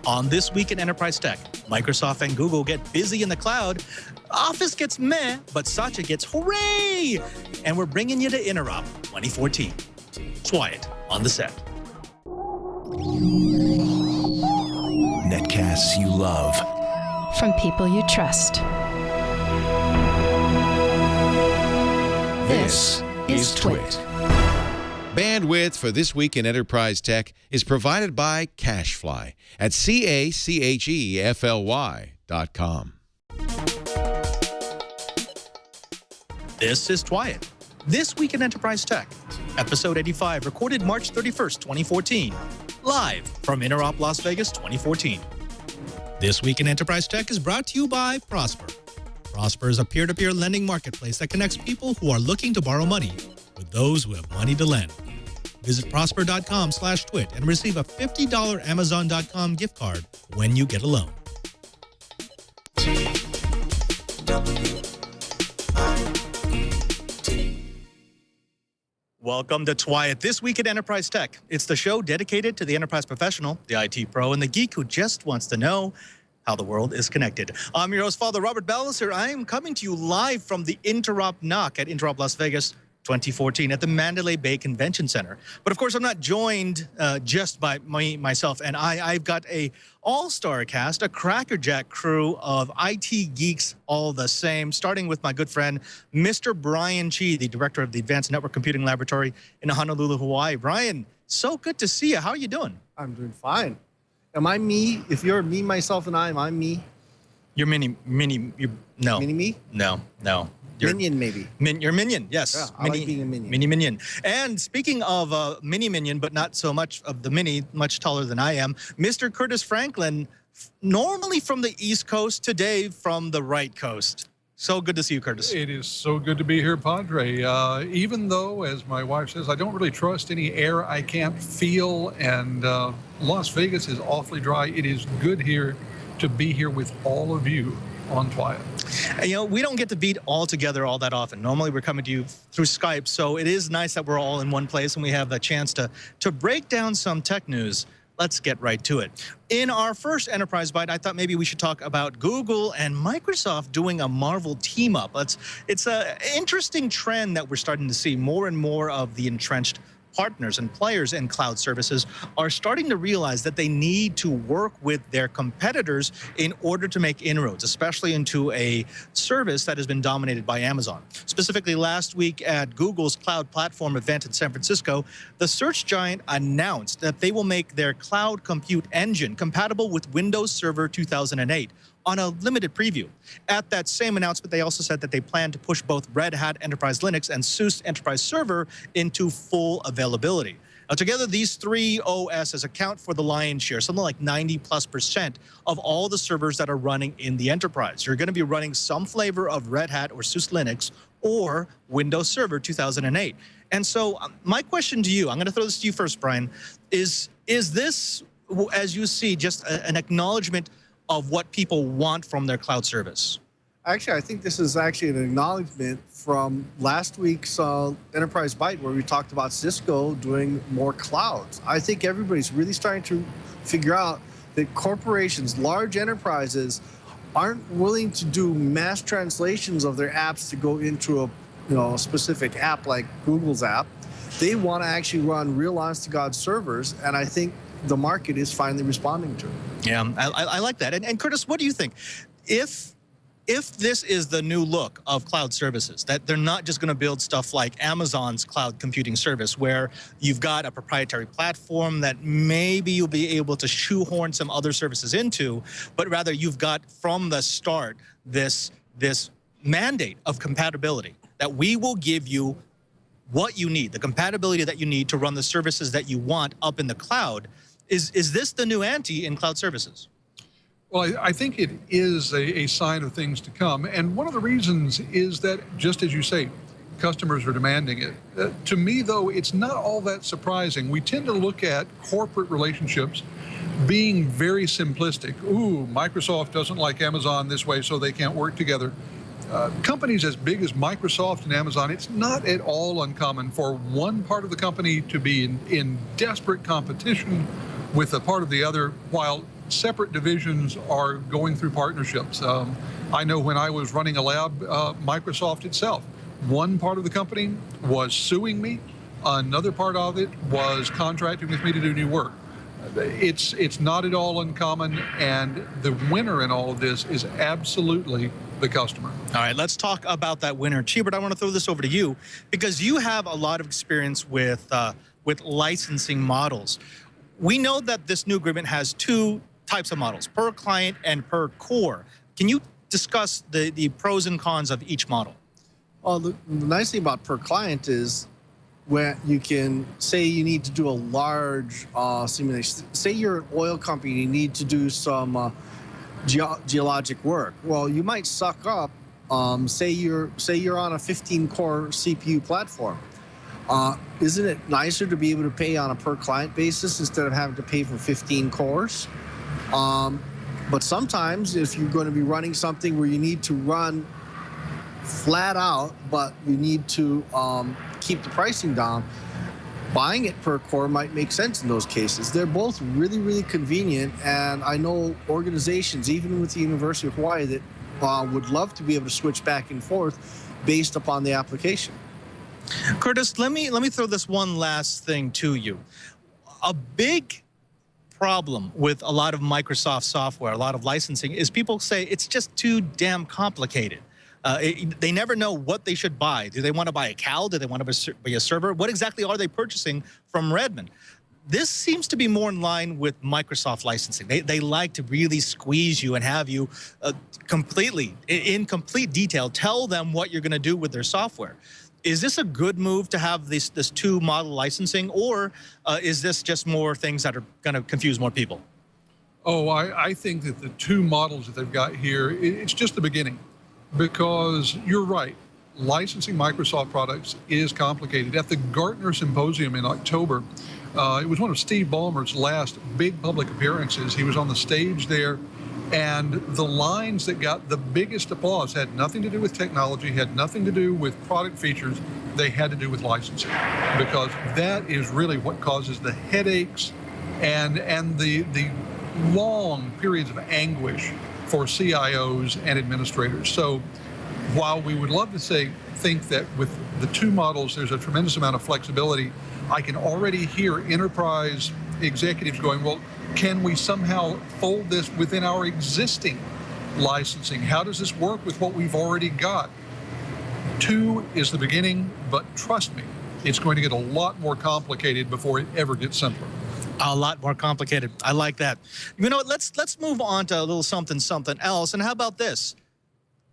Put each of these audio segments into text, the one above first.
On This Week in Enterprise Tech, Microsoft and Google get busy in the cloud, Office gets meh, but Satya gets hooray! And we're bringing you to Interop 2014. Quiet on the set. Netcasts you love. From people you trust. This is Twit. Bandwidth for This Week in Enterprise Tech is provided by CacheFly at CacheFly.com. This is Twiet. This Week in Enterprise Tech, episode 85, recorded March 31st, 2014, live from Interop Las Vegas 2014. This Week in Enterprise Tech is brought to you by Prosper. Prosper is a peer-to-peer lending marketplace that connects people who are looking to borrow money with those who have money to lend. Visit prosper.com/twit and receive a $50 Amazon.com gift card when you get a loan. Welcome to Twiet, This Week in Enterprise Tech. It's the show dedicated to the enterprise professional, the IT pro, and the geek who just wants to know how the world is connected. I'm your host, Father Robert Ballister. I am coming to you live from the Interop NOC at Interop Las Vegas 2014 at the Mandalay Bay Convention Center. But of course, I'm not joined just by myself and I've got a all-star cast, a crackerjack crew of IT geeks all the same, starting with my good friend, Mr. Brian Chi, the director of the Advanced Network Computing Laboratory in Honolulu, Hawaii. Brian, so good to see you. How are you doing? I'm doing fine. Am I me? If you're me, myself, and I, am I me? You're no. Mini me? No. Minion, maybe. You're Minion, yes. Yeah, I like being a minion. Mini Minion. And speaking of mini Minion, but not so much of the mini, much taller than I am, Mr. Curtis Franklin, normally from the East Coast, today from the right coast. So good to see you, Curtis. It is so good to be here, Padre. Even though, as my wife says, I don't really trust any air I can't feel, and Las Vegas is awfully dry, it is good here to be here with all of you on Twiet. You know, we don't get to beat all together all that often. Normally, we're coming to you through Skype, so it is nice that we're all in one place and we have a chance to break down some tech news. Let's get right to it. In our first Enterprise Bite, I thought maybe we should talk about Google and Microsoft doing a Marvel team-up. It's an interesting trend that we're starting to see. More and more of the entrenched partners and players in cloud services are starting to realize that they need to work with their competitors in order to make inroads, especially into a service that has been dominated by Amazon. Specifically, last week at Google's cloud platform event in San Francisco, the search giant announced that they will make their cloud compute engine compatible with Windows Server 2008. On a limited preview. At that same announcement, they also said that they plan to push both Red Hat Enterprise Linux and SUSE Enterprise Server into full availability. Now, together, these three OSs account for the lion's share, something like 90+% of all the servers that are running in the enterprise. You're going to be running some flavor of Red Hat or SUSE Linux or Windows Server 2008. And so my question to you, I'm going to throw this to you first, Brian, is this, as you see, just an acknowledgement of what people want from their cloud service? Actually, I think this is actually an acknowledgement from last week's Enterprise Bite, where we talked about Cisco doing more clouds. I think everybody's really starting to figure out that corporations, large enterprises, aren't willing to do mass translations of their apps to go into a specific app like Google's app. They want to actually run real honest-to-God servers, and I think the market is finally responding to it. Yeah, I like that. And Curtis, what do you think? If this is the new look of cloud services, that they're not just going to build stuff like Amazon's cloud computing service, where you've got a proprietary platform that maybe you'll be able to shoehorn some other services into, but rather you've got from the start this mandate of compatibility, that we will give you what you need, the compatibility that you need to run the services that you want up in the cloud. Is this the new ante in cloud services? Well, I think it is a sign of things to come. And one of the reasons is that, just as you say, customers are demanding it. To me, though, it's not all that surprising. We tend to look at corporate relationships being very simplistic. Ooh, Microsoft doesn't like Amazon this way, so they can't work together. Companies as big as Microsoft and Amazon, it's not at all uncommon for one part of the company to be in desperate competition with a part of the other, while separate divisions are going through partnerships. I know when I was running a lab, Microsoft itself, one part of the company was suing me, another part of it was contracting with me to do new work. It's not at all uncommon, and the winner in all of this is absolutely the customer. All right, let's talk about that winner. Chibert, I want to throw this over to you because you have a lot of experience with licensing models. We know that this new agreement has two types of models, per client and per core. Can you discuss the pros and cons of each model? Well, the nice thing about per client is where you can say you need to do a large simulation. Say you're an oil company, you need to do some geologic work. Well, you might suck up. Say you're on a 15-core CPU platform. Isn't it nicer to be able to pay on a per client basis instead of having to pay for 15 cores? But sometimes if you're going to be running something where you need to run flat out, but you need to keep the pricing down, buying it per core might make sense in those cases. They're both really, really convenient, and I know organizations, even with the University of Hawaii, that would love to be able to switch back and forth based upon the application. Curtis, let me throw this one last thing to you. A big problem with a lot of Microsoft software, a lot of licensing, is people say it's just too damn complicated. They never know what they should buy. Do they want to buy a CAL? Do they want to buy a server? What exactly are they purchasing from Redmond? This seems to be more in line with Microsoft licensing. They like to really squeeze you and have you completely, in complete detail, tell them what you're going to do with their software. Is this a good move to have this two-model licensing, or is this just more things that are going to confuse more people? Oh, I think that the two models that they've got here, it's just the beginning. Because you're right, licensing Microsoft products is complicated. At the Gartner Symposium in October, it was one of Steve Ballmer's last big public appearances. He was on the stage there, and the lines that got the biggest applause had nothing to do with technology, had nothing to do with product features. They had to do with licensing, because that is really what causes the headaches and the long periods of anguish for CIOs and administrators. So while we would love to think that with the two models there's a tremendous amount of flexibility, I can already hear enterprise executives going, well, can we somehow fold this within our existing licensing? How does this work with what we've already got? Two is the beginning, but trust me, it's going to get a lot more complicated before it ever gets simpler. A lot more complicated. I like that. You know what? Let's move on to a little something else. And how about this?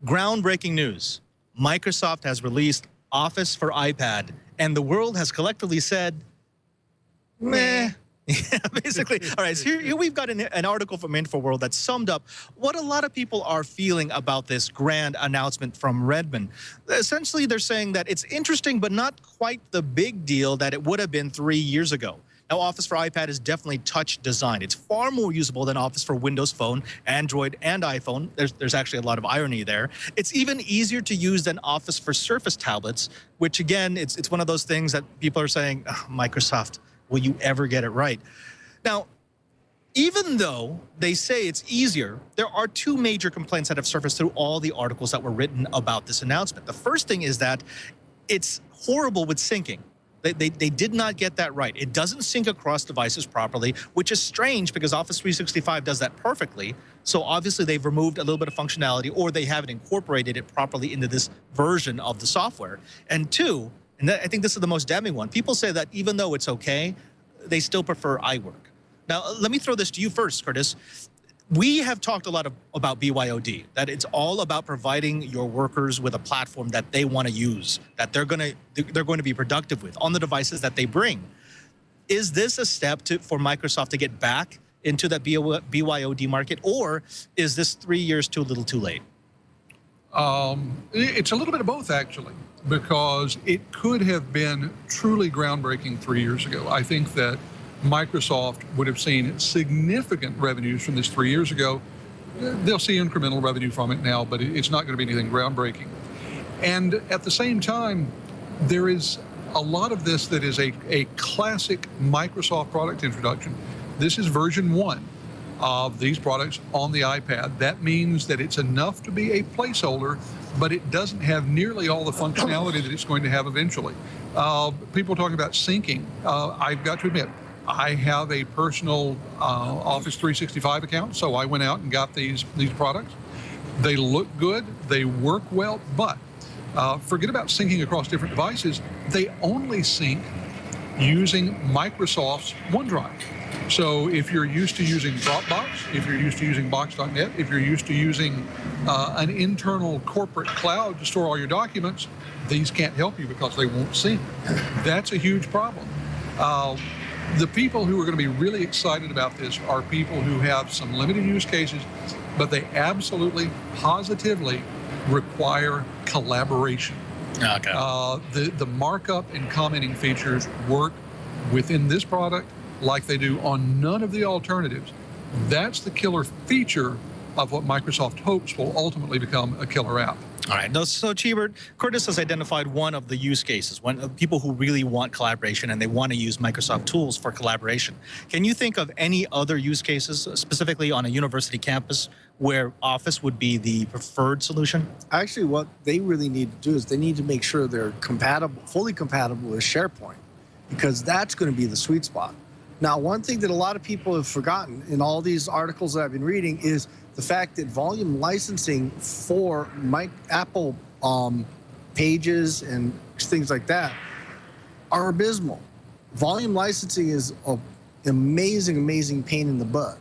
Groundbreaking news. Microsoft has released Office for iPad, and the world has collectively said, meh. Yeah, basically. All right, so here we've got an article from InfoWorld that summed up what a lot of people are feeling about this grand announcement from Redmond. Essentially, they're saying that it's interesting, but not quite the big deal that it would have been 3 years ago. Now, Office for iPad is definitely touch design. It's far more usable than Office for Windows Phone, Android, and iPhone. There's actually a lot of irony there. It's even easier to use than Office for Surface tablets, which again, it's one of those things that people are saying, oh, Microsoft, will you ever get it right? Now, even though they say it's easier, there are two major complaints that have surfaced through all the articles that were written about this announcement. The first thing is that it's horrible with syncing. They did not get that right. It doesn't sync across devices properly, which is strange because Office 365 does that perfectly. So obviously they've removed a little bit of functionality, or they haven't incorporated it properly into this version of the software. And two, and I think this is the most damning one, people say that even though it's okay, they still prefer iWork. Now, let me throw this to you first, Curtis. We have talked a lot about BYOD, that it's all about providing your workers with a platform that they want to use, that they're going to be productive with on the devices that they bring. Is this a step for Microsoft to get back into that BYOD market, or is this 3 years too little too late? It's a little bit of both, actually, because it could have been truly groundbreaking 3 years ago. I think that Microsoft would have seen significant revenues from this 3 years ago. They'll see incremental revenue from it now, but it's not going to be anything groundbreaking. And at the same time, there is a lot of this that is a classic Microsoft product introduction. This is version 1. of these products on the iPad. That means that it's enough to be a placeholder, but it doesn't have nearly all the functionality that it's going to have eventually. People talking about syncing. I've got to admit, I have a personal Office 365 account, so I went out and got these products. They look good, they work well, but forget about syncing across different devices. They only sync using Microsoft's OneDrive. So if you're used to using Dropbox, if you're used to using Box.net, if you're used to using an internal corporate cloud to store all your documents, these can't help you because they won't sync. That's a huge problem. The people who are going to be really excited about this are people who have some limited use cases, but they absolutely, positively require collaboration. Okay. The markup and commenting features work within this product like they do on none of the alternatives. That's the killer feature of what Microsoft hopes will ultimately become a killer app. All right. So, Cheebert, Curtis has identified one of the use cases, one of people who really want collaboration and they want to use Microsoft tools for collaboration. Can you think of any other use cases, specifically on a university campus, where Office would be the preferred solution? Actually, what they really need to do is they need to make sure they're compatible, fully compatible with SharePoint, because that's going to be the sweet spot. Now, one thing that a lot of people have forgotten in all these articles that I've been reading is the fact that volume licensing for Apple pages and things like that are abysmal. Volume licensing is an amazing pain in the butt.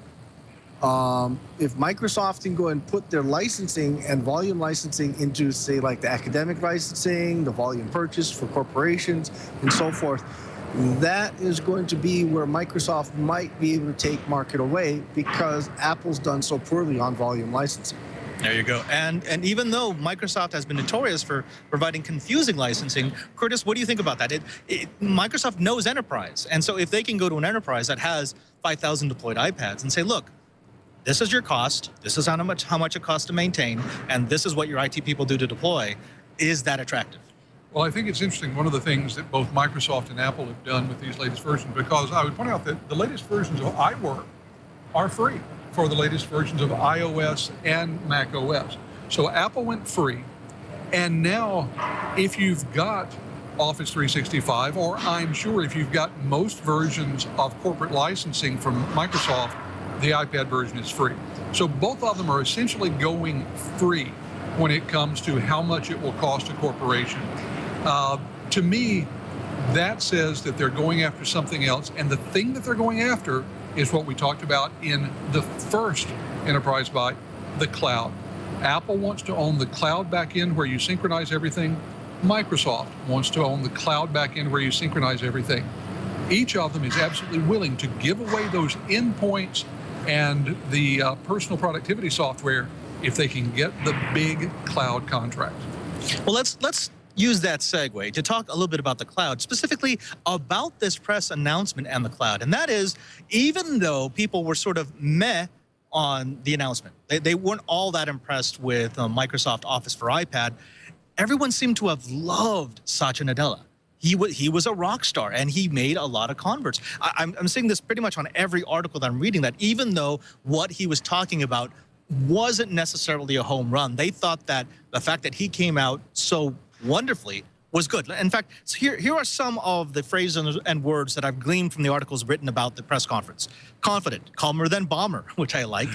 If Microsoft can go and put their licensing and volume licensing into, say, like the academic licensing, the volume purchase for corporations, and so forth, that is going to be where Microsoft might be able to take market away because Apple's done so poorly on volume licensing. There you go. And even though Microsoft has been notorious for providing confusing licensing, Curtis, what do you think about that? Microsoft knows enterprise. And so if they can go to an enterprise that has 5,000 deployed iPads and say, look, this is your cost, this is how much it costs to maintain, and this is what your IT people do to deploy, is that attractive? Well, I think it's interesting. One of the things that both Microsoft and Apple have done with these latest versions, because I would point out that the latest versions of iWork are free for the latest versions of iOS and Mac OS. So Apple went free. And now, if you've got Office 365, or I'm sure if you've got most versions of corporate licensing from Microsoft, the iPad version is free. So both of them are essentially going free when it comes to how much it will cost a corporation. To me, that says that they're going after something else. And the thing that they're going after is what we talked about in the first Enterprise Byte, the cloud. Apple wants to own the cloud backend where you synchronize everything. Microsoft wants to own the cloud backend where you synchronize everything. Each of them is absolutely willing to give away those endpoints and the personal productivity software if they can get the big cloud contract. Well, let's use that segue to talk a little bit about the cloud, specifically about this press announcement and the cloud. And that is, even though people were sort of meh on the announcement, they weren't all that impressed with Microsoft Office for iPad, everyone seemed to have loved Satya Nadella. He was a rock star, and he made a lot of converts. I'm seeing this pretty much on every article that I'm reading, that even though what he was talking about wasn't necessarily a home run, they thought that the fact that he came out so wonderfully was good. In fact, here are some of the phrases and words that I've gleaned from the articles written about the press conference. Confident, calmer than bomber, which I like.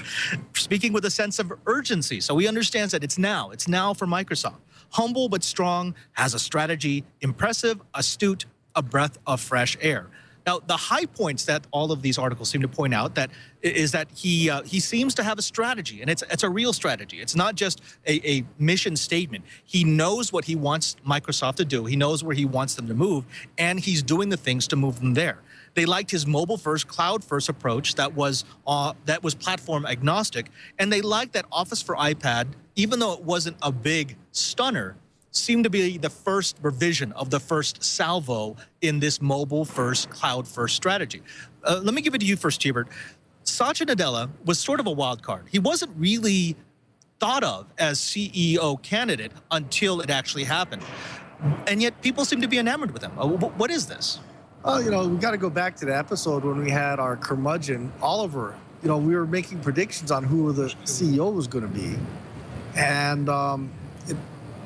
Speaking with a sense of urgency, so he understands that it's now for Microsoft. Humble but strong, has a strategy, impressive, astute, a breath of fresh air. Now, the high points that all of these articles seem to point out is that he seems to have a strategy, and it's a real strategy. It's not just a mission statement. He knows what he wants Microsoft to do. He knows where he wants them to move, and he's doing the things to move them there. They liked his mobile-first, cloud-first approach that was platform agnostic, and they liked that Office for iPad, even though it wasn't a big stunner, seemed to be the first revision of the first salvo in this mobile-first, cloud-first strategy. Let me give it to you first, Cheebert. Satya Nadella was sort of a wild card. He wasn't really thought of as CEO candidate until it actually happened. And yet people seem to be enamored with him. What is this? Well, we got to go back to the episode when we had our curmudgeon, Oliver, we were making predictions on who the CEO was going to be, and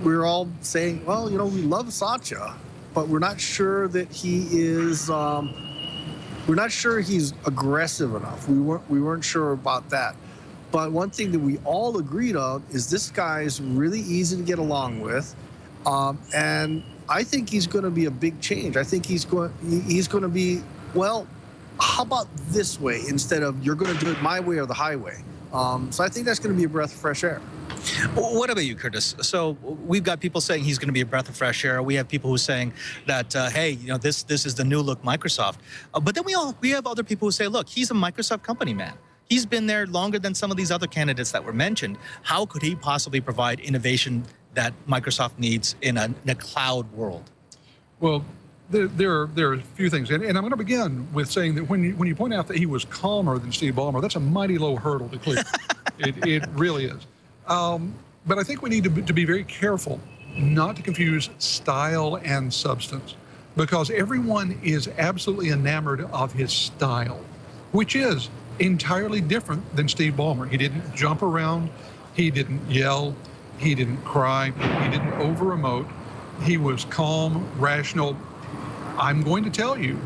we were all saying, well, we love Satya, but we're not sure that he is. We're not sure he's aggressive enough. We weren't sure about that. But one thing that we all agreed on is this guy's really easy to get along with, and I think he's going to be a big change. I think he's going to be, well, how about this way instead of you're going to do it my way or the highway. So I think that's going to be a breath of fresh air. What about you, Curtis? So we've got people saying he's going to be a breath of fresh air. We have people who are saying that, hey, this is the new look Microsoft. But then we have other people who say, look, he's a Microsoft company man. He's been there longer than some of these other candidates that were mentioned. How could he possibly provide innovation that Microsoft needs in a cloud world? Well, there are a few things, and I'm going to begin with saying that when you point out that he was calmer than Steve Ballmer, that's a mighty low hurdle to clear. It really is. But I think we need to be very careful not to confuse style and substance, because everyone is absolutely enamored of his style, which is entirely different than Steve Ballmer. He didn't jump around, he didn't yell, he didn't cry, he didn't over-emote. He was calm, rational. I'm going to tell you,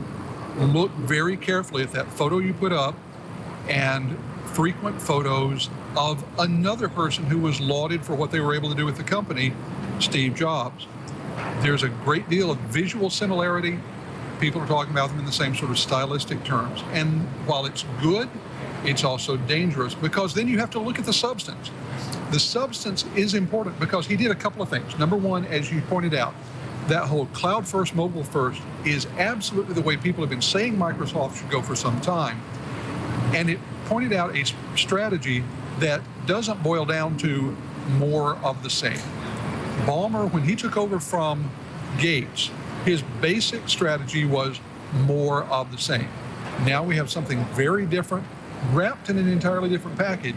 look very carefully at that photo you put up and frequent photos of another person who was lauded for what they were able to do with the company, Steve Jobs. There's a great deal of visual similarity. People are talking about them in the same sort of stylistic terms. And while it's good, it's also dangerous, because then you have to look at the substance. The substance is important because he did a couple of things. Number one, as you pointed out, that whole cloud first, mobile first is absolutely the way people have been saying Microsoft should go for some time. And it pointed out a strategy that doesn't boil down to more of the same. Ballmer, when he took over from Gates, his basic strategy was more of the same. Now we have something very different, wrapped in an entirely different package,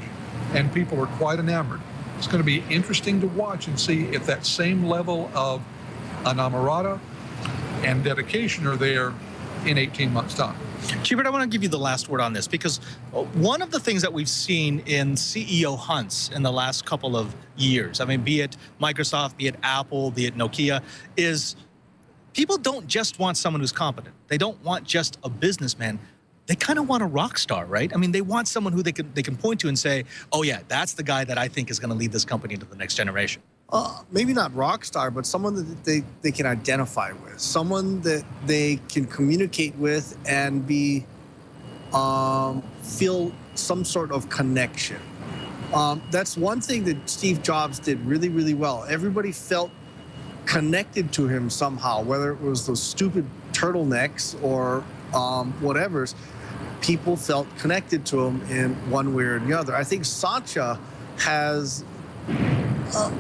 and people are quite enamored. It's going to be interesting to watch and see if that same level of enamorata and dedication are there in 18 months' time. Chibert, I want to give you the last word on this, because one of the things that we've seen in CEO hunts in the last couple of years, I mean, be it Microsoft, be it Apple, be it Nokia, is people don't just want someone who's competent. They don't want just a businessman. They kind of want a rock star, right? I mean, they want someone who they can point to and say, oh yeah, that's the guy that I think is going to lead this company into the next generation. Maybe not rock star, but someone that they can identify with, someone that they can communicate with and be feel some sort of connection. That's one thing that Steve Jobs did really, really well. Everybody felt connected to him somehow, whether it was those stupid turtlenecks or whatever's. People felt connected to him in one way or the other. I think Satya has,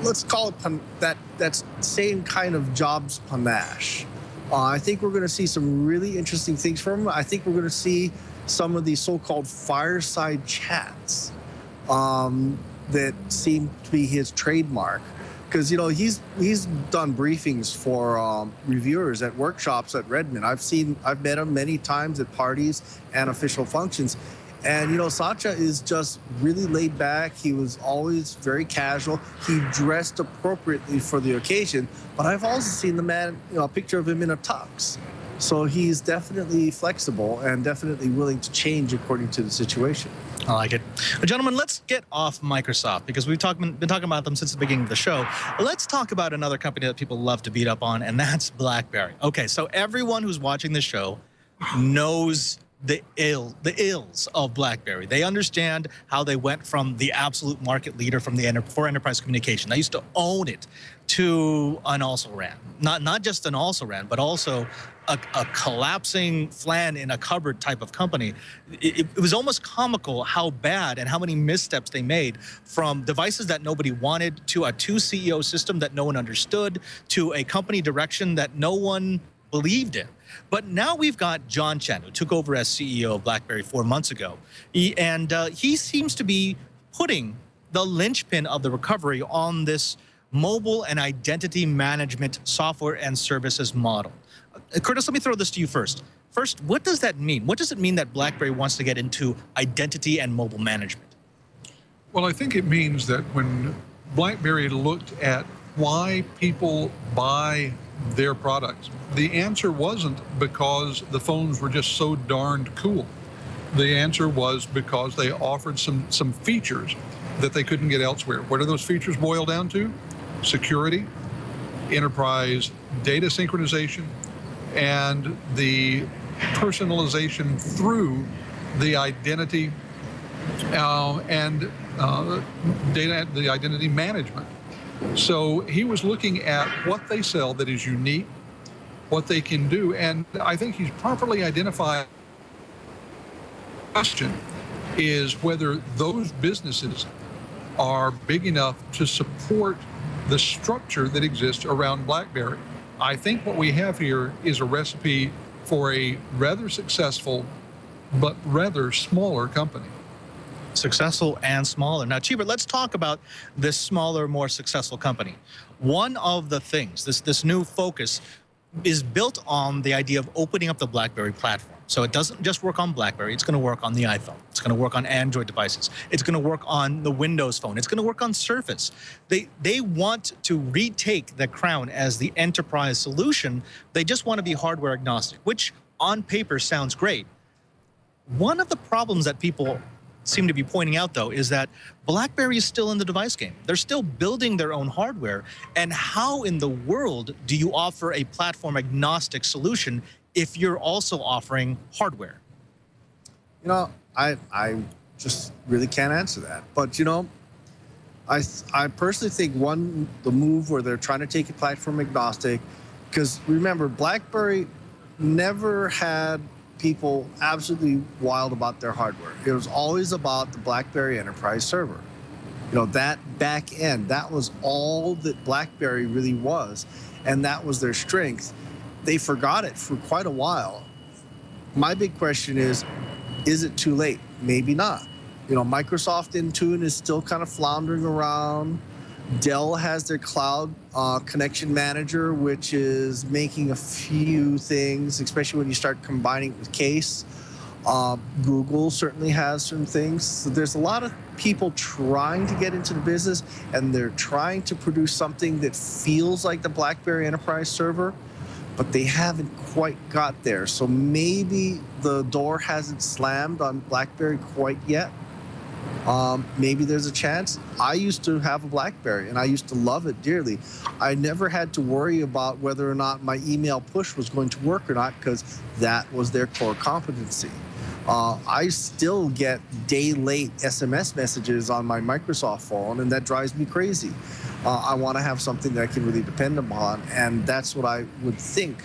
let's call it that same kind of Jobs panache. I think we're going to see some really interesting things from him. I think we're going to see some of these so-called fireside chats that seem to be his trademark. Because he's done briefings for reviewers at workshops at Redmond. I've met him many times at parties and official functions, and Satya is just really laid back. He was always very casual. He dressed appropriately for the occasion. But I've also seen the man, a picture of him in a tux. So he's definitely flexible and definitely willing to change according to the situation. I like it. Well, gentlemen, let's get off Microsoft, because we've been talking about them since the beginning of the show. Let's talk about another company that people love to beat up on, and that's BlackBerry. Okay, so everyone who's watching this show knows the ills of BlackBerry. They understand how they went from the absolute market leader for enterprise communication. They used to own it to an also-ran. Not just an also-ran, but also a collapsing flan in a cupboard type of company. It was almost comical how bad and how many missteps they made, from devices that nobody wanted, to a two-CEO system that no one understood, to a company direction that no one believed in. But now we've got John Chen, who took over as CEO of BlackBerry 4 months ago. He seems to be putting the linchpin of the recovery on this mobile and identity management software and services model. Curtis, let me throw this to you first. First, what does that mean? What does it mean that BlackBerry wants to get into identity and mobile management? Well, I think it means that when BlackBerry looked at why people buy their products, the answer wasn't because the phones were just so darned cool. The answer was because they offered some features that they couldn't get elsewhere. What do those features boil down to? Security, enterprise data synchronization, and the personalization through the identity and the identity management. So he was looking at what they sell that is unique, what they can do, and I think he's properly identified. The question is whether those businesses are big enough to support the structure that exists around BlackBerry. I think what we have here is a recipe for a rather successful but rather smaller company. Successful and smaller. Now, Cheever, let's talk about this smaller, more successful company. One of the things, this new focus, is built on the idea of opening up the BlackBerry platform. So it doesn't just work on BlackBerry, it's going to work on the iPhone. It's going to work on Android devices. It's going to work on the Windows Phone. It's going to work on Surface. They want to retake the crown as the enterprise solution. They just want to be hardware agnostic, which on paper sounds great. One of the problems that people seem to be pointing out, though, is that BlackBerry is still in the device game. They're still building their own hardware. And how in the world do you offer a platform agnostic solution if you're also offering hardware? You know, I just really can't answer that. But, you know, I personally think, the move where they're trying to take it platform agnostic, because remember, BlackBerry never had people absolutely wild about their hardware. It was always about the BlackBerry Enterprise server. You know, that back end, that was all that BlackBerry really was, and that was their strength. They forgot it for quite a while. My big question is it too late? Maybe not. You know, Microsoft Intune is still kind of floundering around. Dell has their cloud connection manager, which is making a few things, especially when you start combining it with Case. Google certainly has some things. So there's a lot of people trying to get into the business, and they're trying to produce something that feels like the BlackBerry Enterprise server, but they haven't quite got there. So maybe the door hasn't slammed on BlackBerry quite yet. Maybe there's a chance. I used to have a BlackBerry, and I used to love it dearly. I never had to worry about whether or not my email push was going to work or not, because that was their core competency. I still get day-late SMS messages on my Microsoft phone, and that drives me crazy. I want to have something that I can really depend upon, and that's what I would think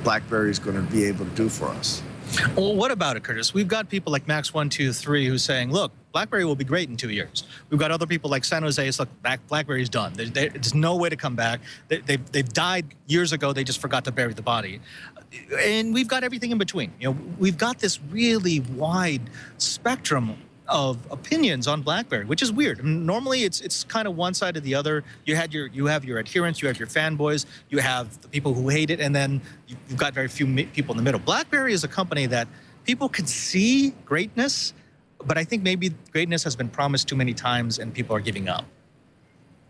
BlackBerry is going to be able to do for us. Well, what about it, Curtis? We've got people like Max123 who's saying, look, BlackBerry will be great in 2 years. We've got other people like San Jose. Look, BlackBerry's done. There's no way to come back. They've died years ago. They just forgot to bury the body. And we've got everything in between. You know, we've got this really wide spectrum of opinions on BlackBerry, which is weird. I mean, normally it's kind of one side or the other. You have your adherents, you have your fanboys, you have the people who hate it, and then you've got very few people in the middle. BlackBerry is a company that people can see greatness, but I think maybe greatness has been promised too many times and people are giving up.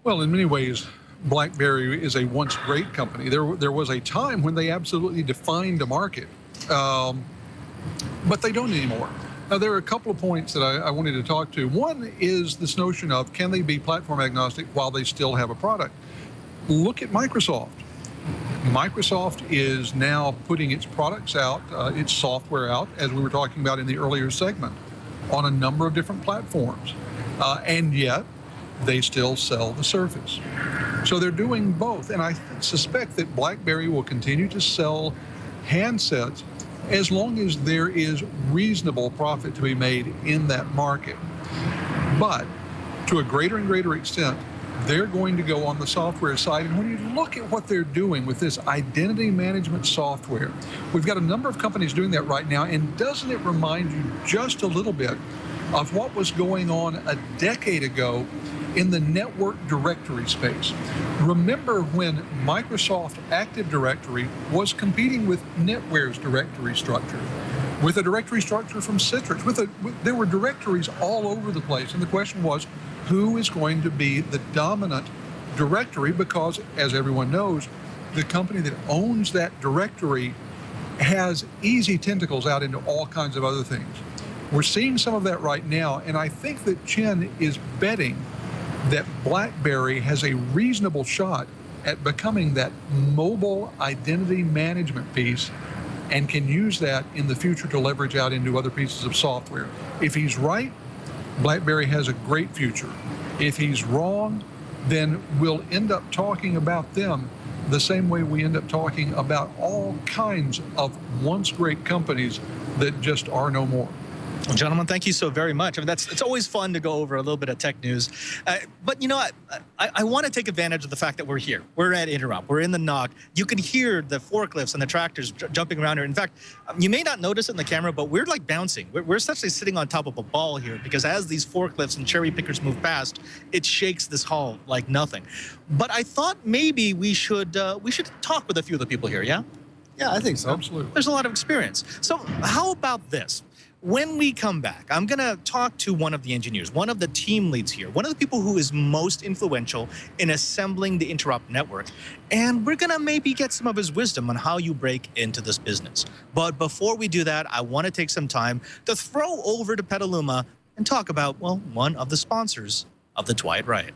Well, in many ways, BlackBerry is a once great company. There was a time when they absolutely defined a market, but they don't anymore. Now, there are a couple of points that I wanted to talk to. One is this notion of, can they be platform agnostic while they still have a product? Look at Microsoft. Microsoft is now putting its products out, its software out, as we were talking about in the earlier segment, on a number of different platforms. And yet, they still sell the Surface. So they're doing both. And I suspect that BlackBerry will continue to sell handsets as long as there is reasonable profit to be made in that market. But to a greater and greater extent, they're going to go on the software side. And when you look at what they're doing with this identity management software, we've got a number of companies doing that right now. And doesn't it remind you just a little bit of what was going on a decade ago in the network directory space. Remember when Microsoft Active Directory was competing with NetWare's directory structure, with a directory structure from Citrix. There were directories all over the place, and the question was, who is going to be the dominant directory? Because, as everyone knows, the company that owns that directory has easy tentacles out into all kinds of other things. We're seeing some of that right now, and I think that Chen is betting that BlackBerry has a reasonable shot at becoming that mobile identity management piece and can use that in the future to leverage out into other pieces of software. If he's right, BlackBerry has a great future. If he's wrong, then we'll end up talking about them the same way we end up talking about all kinds of once great companies that just are no more. Well, gentlemen, thank you so very much. I mean, it's always fun to go over a little bit of tech news. But, you know, I want to take advantage of the fact that we're here. We're at Interop. We're in the NOC. You can hear the forklifts and the tractors jumping around here. In fact, you may not notice it in the camera, but we're like bouncing. We're essentially sitting on top of a ball here because as these forklifts and cherry pickers move past, it shakes this hall like nothing. But I thought maybe we should talk with a few of the people here, yeah? Yeah, I think so. Absolutely. There's a lot of experience. So how about this? When we come back, I'm going to talk to one of the engineers, one of the team leads here, one of the people who is most influential in assembling the Interop network. And we're going to maybe get some of his wisdom on how you break into this business. But before we do that, I want to take some time to throw over to Petaluma and talk about, well, one of the sponsors of the Twight Riot.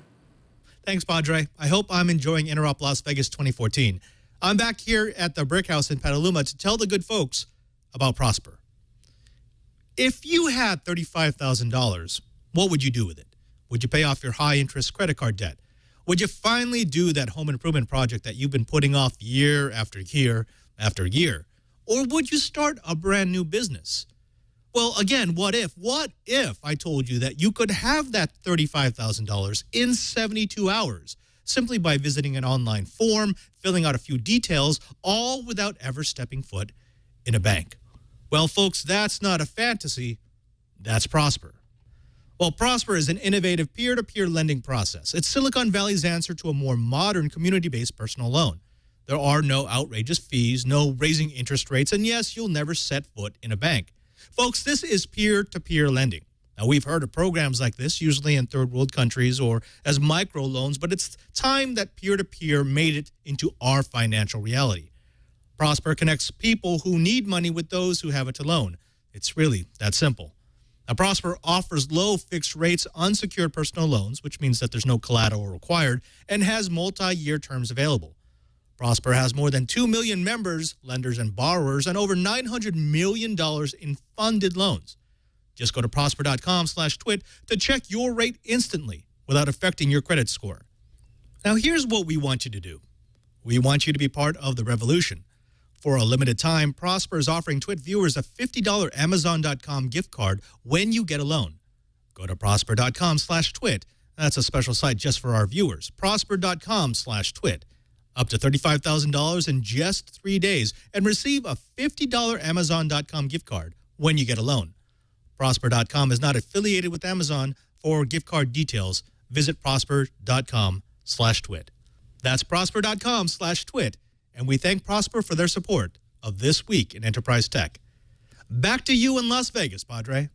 Thanks, Padre. I hope I'm enjoying Interop Las Vegas 2014. I'm back here at the Brick House in Petaluma to tell the good folks about Prosper. If you had $35,000, what would you do with it? Would you pay off your high-interest credit card debt? Would you finally do that home improvement project that you've been putting off year after year after year? Or would you start a brand new business? Well, again, what if I told you that you could have that $35,000 in 72 hours simply by visiting an online form, filling out a few details, all without ever stepping foot in a bank? Well, folks, that's not a fantasy. That's Prosper. Well, Prosper is an innovative peer-to-peer lending process. It's Silicon Valley's answer to a more modern community-based personal loan. There are no outrageous fees, no raising interest rates, and yes, you'll never set foot in a bank. Folks, this is peer-to-peer lending. Now, we've heard of programs like this, usually in third world countries or as microloans, but it's time that peer-to-peer made it into our financial reality. Prosper connects people who need money with those who have it to loan. It's really that simple. Now, Prosper offers low fixed rates unsecured personal loans, which means that there's no collateral required, and has multi-year terms available. Prosper has more than 2 million members, lenders, and borrowers, and over $900 million in funded loans. Just go to prosper.com/twit to check your rate instantly without affecting your credit score. Now, here's what we want you to do. We want you to be part of the revolution. For a limited time, Prosper is offering Twit viewers a $50 Amazon.com gift card when you get a loan. Go to prosper.com/twit. That's a special site just for our viewers. Prosper.com/twit. Up to $35,000 in just 3 days and receive a $50 Amazon.com gift card when you get a loan. Prosper.com is not affiliated with Amazon. For gift card details, visit prosper.com/twit. That's prosper.com/twit. And we thank Prosper for their support of This Week in Enterprise Tech. Back to you in Las Vegas, Padre.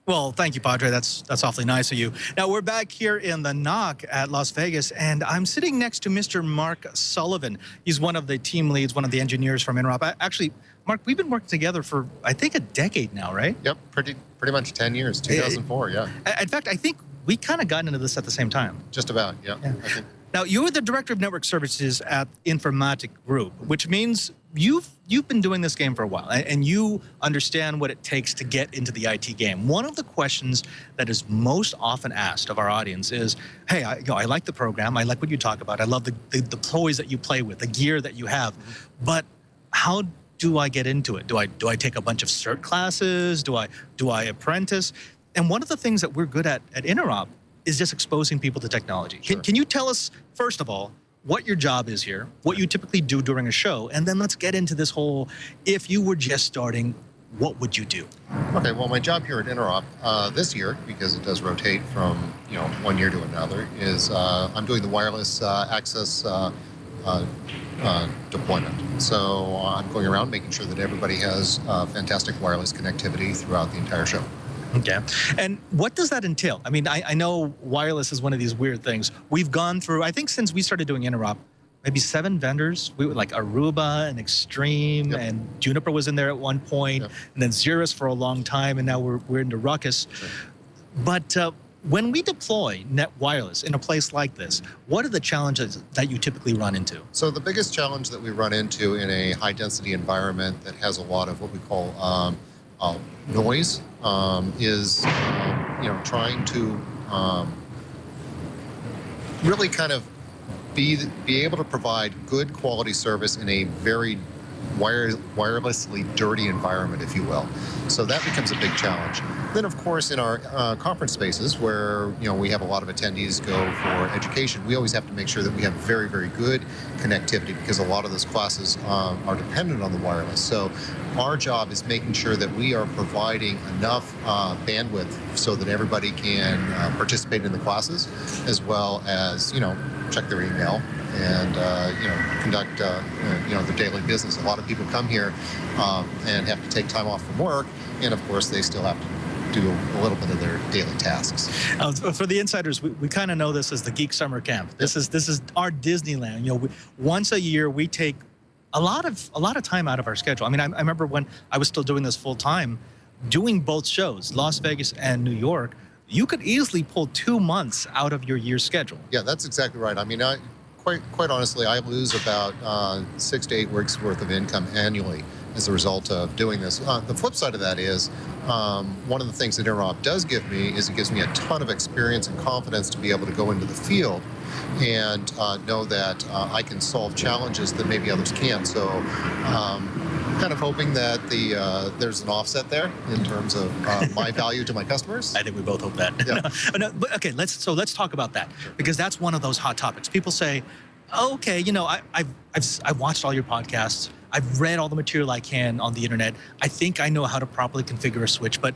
Well, thank you, Padre. That's awfully nice of you. Now, we're back here in the NOC at Las Vegas, and I'm sitting next to Mr. Mark Sullivan. He's one of the team leads, one of the engineers from Interop. Actually, Mark, we've been working together for, I think, a decade now, right? Yep, pretty much 10 years, 2004, yeah. In fact, I think we kind of got into this at the same time. Just about, yeah. I think. Now, you're the Director of Network Services at Informatic Group, which means you've been doing this game for a while, and you understand what it takes to get into the IT game. One of the questions that is most often asked of our audience is, hey, I like the program, I like what you talk about, I love the toys that you play with, the gear that you have, but how do I get into it? Do I take a bunch of cert classes? Do I apprentice? And one of the things that we're good at Interop is just exposing people to technology. Sure. Can you tell us, first of all, what your job is here, what you typically do during a show, and then let's get into this whole, if you were just starting, what would you do? Okay, well, my job here at Interop this year, because it does rotate from one year to another, is I'm doing the wireless access deployment. So I'm going around making sure that everybody has fantastic wireless connectivity throughout the entire show. Okay. And what does that entail? I mean, I know wireless is one of these weird things. We've gone through, I think since we started doing Interop, maybe 7 vendors. We were like Aruba and Extreme, and Juniper was in there at one point, and then Xeris for a long time, and now we're into Ruckus. Sure. But when we deploy Net Wireless in a place like this, what are the challenges that you typically run into? So the biggest challenge that we run into in a high-density environment that has a lot of what we call noise is trying to really kind of be able to provide good quality service in a very wirelessly dirty environment, if you will. So that becomes a big challenge. Then, of course, in our conference spaces where we have a lot of attendees go for education, we always have to make sure that we have very, very good connectivity because a lot of those classes are dependent on the wireless. So our job is making sure that we are providing enough bandwidth so that everybody can participate in the classes, as well as check their email and conduct their daily business. A lot of people come here and have to take time off from work, and of course they still have to do a little bit of their daily tasks. For the insiders, we kind of know this as the Geek Summer Camp. This is our Disneyland. Once a year we take a lot of time out of our schedule. I mean, I remember when I was still doing this full time, doing both shows, Las Vegas and New York. You could easily pull 2 months out of your year's schedule. Yeah, that's exactly right. I mean, quite honestly, I lose about 6 to 8 weeks worth of income annually as a result of doing this. The flip side of that is one of the things that Interop does give me is it gives me a ton of experience and confidence to be able to go into the field and know that I can solve challenges that maybe others can't. So kind of hoping that there's an offset there in terms of my value to my customers. I think we both hope that. Yeah. No, but okay, let's talk about that, because that's one of those hot topics. People say, okay, I've watched all your podcasts. I've read all the material I can on the internet. I think I know how to properly configure a switch, but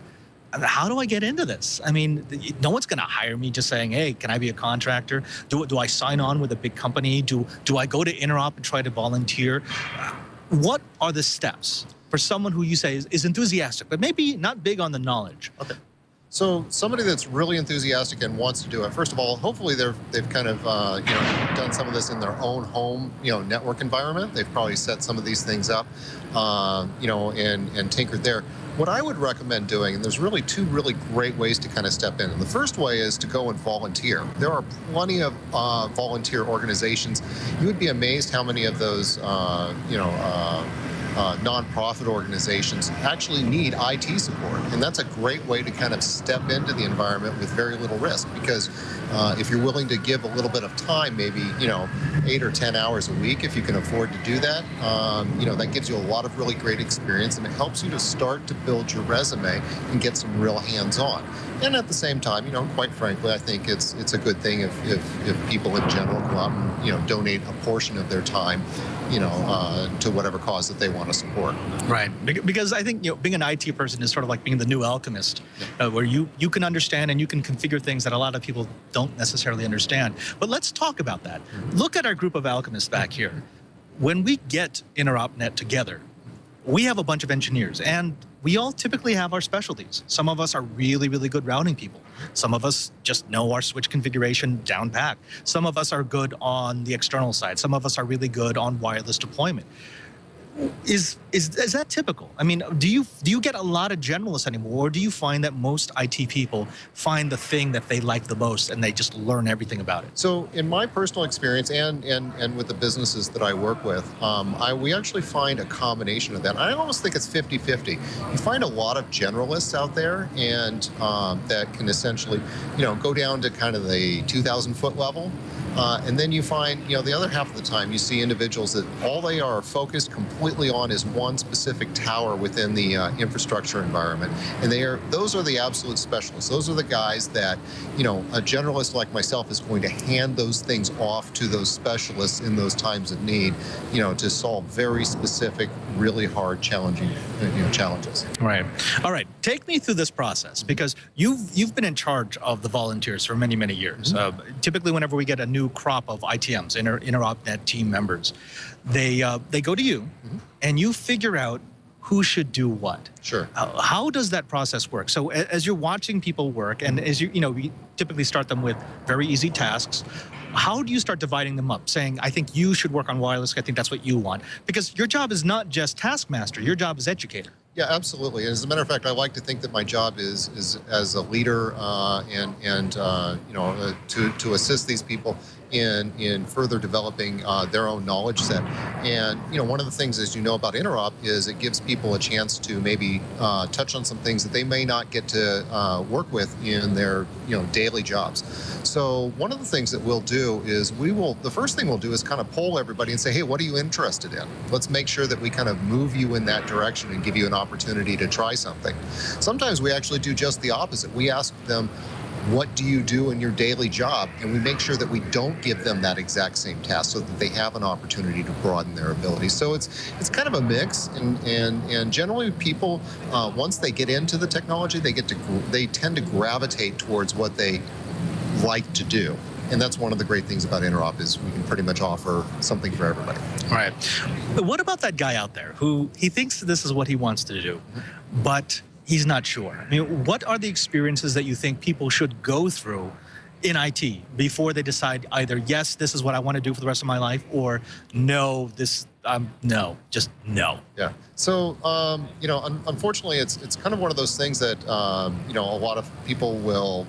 how do I get into this? I mean, no one's going to hire me just saying, hey, can I be a contractor? Do I sign on with a big company? Do I go to Interop and try to volunteer? What are the steps for someone who you say is enthusiastic, but maybe not big on the knowledge? Okay. So somebody that's really enthusiastic and wants to do it, first of all, hopefully they've kind of done some of this in their own home network environment. They've probably set some of these things up, and tinkered there. What I would recommend doing, and there's really 2 really great ways to kind of step in. And the first way is to go and volunteer. There are plenty of volunteer organizations. You would be amazed how many of those, nonprofit organizations actually need IT support. And that's a great way to kind of step into the environment with very little risk, because if you're willing to give a little bit of time, maybe 8 or 10 hours a week, if you can afford to do that, that gives you a lot of really great experience, and it helps you to start to build your resume and get some real hands-on. And at the same time, quite frankly, I think it's a good thing if people in general go out and donate a portion of their time to whatever cause that they want to support. Right, because I think being an IT person is sort of like being the new alchemist, where you can understand and you can configure things that a lot of people don't necessarily understand. But let's talk about that. Look at our group of alchemists back here. When we get InteropNet together, we have a bunch of engineers, and we all typically have our specialties. Some of us are really, really good routing people. Some of us just know our switch configuration down pat. Some of us are good on the external side. Some of us are really good on wireless deployment. Is that typical? I mean, do you get a lot of generalists anymore, or do you find that most IT people find the thing that they like the most and they just learn everything about it? So in my personal experience and with the businesses that I work with, we actually find a combination of that. I almost think it's 50-50. You find a lot of generalists out there, and that can essentially, go down to kind of the 2,000-foot level. And then you find, the other half of the time, you see individuals that all they are focused completely on is one specific tower within the infrastructure environment. And those are the absolute specialists. Those are the guys that, a generalist like myself is going to hand those things off to those specialists in those times of need, to solve very specific, really hard, challenging, challenges. Right. All right. Take me through this process, because you've been in charge of the volunteers for many, many years. Typically, whenever we get a new crop of ITMs, InteropNet team members, they go to you, and you figure out who should do what. Sure. How does that process work? So as you're watching people work, and as we typically start them with very easy tasks, how do you start dividing them up, saying, I think you should work on wireless, I think that's what you want? Because your job is not just taskmaster, your job is educator. Yeah, absolutely. As a matter of fact, I like to think that my job is as a leader to assist these people in further developing their own knowledge set. And one of the things, as you know, about Interop is it gives people a chance to maybe touch on some things that they may not get to work with in their daily jobs. So one of the things that we'll do is the first thing we'll do is kind of poll everybody and say, hey, what are you interested in? Let's make sure that we kind of move you in that direction and give you an opportunity to try something. Sometimes we actually do just the opposite. We ask them, what do you do in your daily job? And we make sure that we don't give them that exact same task so that they have an opportunity to broaden their abilities. So it's kind of a mix, and generally people, once they get into the technology, they tend to gravitate towards what they like to do. And that's one of the great things about Interop is we can pretty much offer something for everybody. All right. But what about that guy out there who he thinks this is what he wants to do, but he's not sure? I mean, what are the experiences that you think people should go through in IT before they decide either, yes, this is what I want to do for the rest of my life, or no, just no? Yeah. So, unfortunately, it's kind of one of those things that, a lot of people will,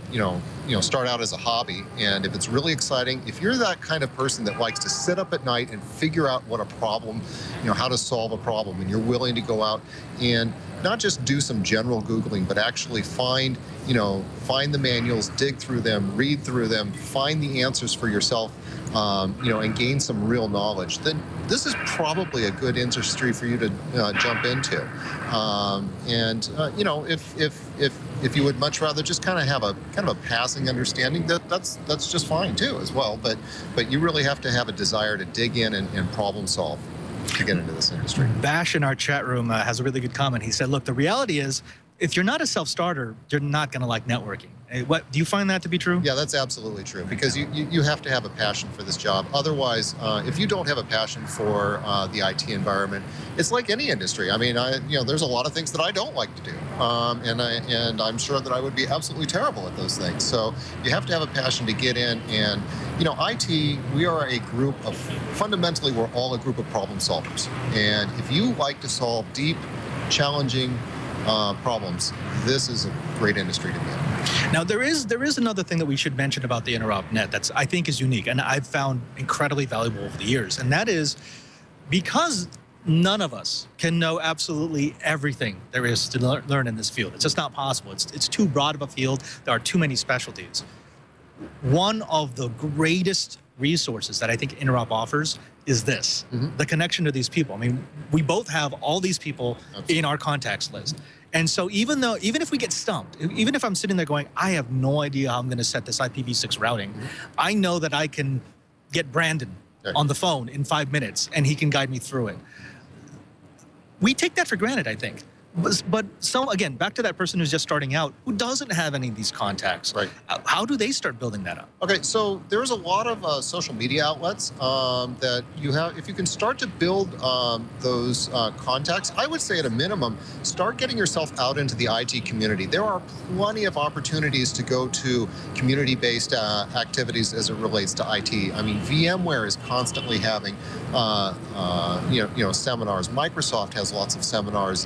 start out as a hobby. And if it's really exciting, if you're that kind of person that likes to sit up at night and figure out what a problem, how to solve a problem, and you're willing to go out and not just do some general Googling, but actually find the manuals, dig through them, read through them, find the answers for yourself, and gain some real knowledge, then this is probably a good industry for you to jump into. If you would much rather just kind of have a passing understanding, that's just fine too as well. But you really have to have a desire to dig in and problem solve to get into this industry. Bash in our chat room has a really good comment. He said, look, the reality is, if you're not a self-starter, you're not going to like networking. What do you find that to be true? Yeah, that's absolutely true, because you have to have a passion for this job. Otherwise, if you don't have a passion for the IT environment, it's like any industry. I mean, there's a lot of things that I don't like to do, and I'm sure that I would be absolutely terrible at those things. So you have to have a passion to get in. And IT, we are a group of, fundamentally, we're all a group of problem solvers. And if you like to solve deep, challenging problems, this is a great industry to be in. Now, there is another thing that we should mention about the InteropNet that's, I think, is unique, and I've found incredibly valuable over the years, and that is because none of us can know absolutely everything there is to learn in this field. It's just not possible. It's too broad of a field. There are too many specialties. One of the greatest resources that I think Interop offers is this, the connection to these people. I mean, we both have all these people in our contacts list. And so even if we get stumped, even if I'm sitting there going, I have no idea how I'm going to set this IPv6 routing, I know that I can get Brandon on the phone in 5 minutes and he can guide me through it. We take that for granted, I think. But so again, back to that person who's just starting out, who doesn't have any of these contacts. Right. How do they start building that up? Okay, so there's a lot of social media outlets that you have. If you can start to build those contacts, I would say at a minimum, start getting yourself out into the IT community. There are plenty of opportunities to go to community-based activities as it relates to IT. I mean, VMware is constantly having seminars. Microsoft has lots of seminars,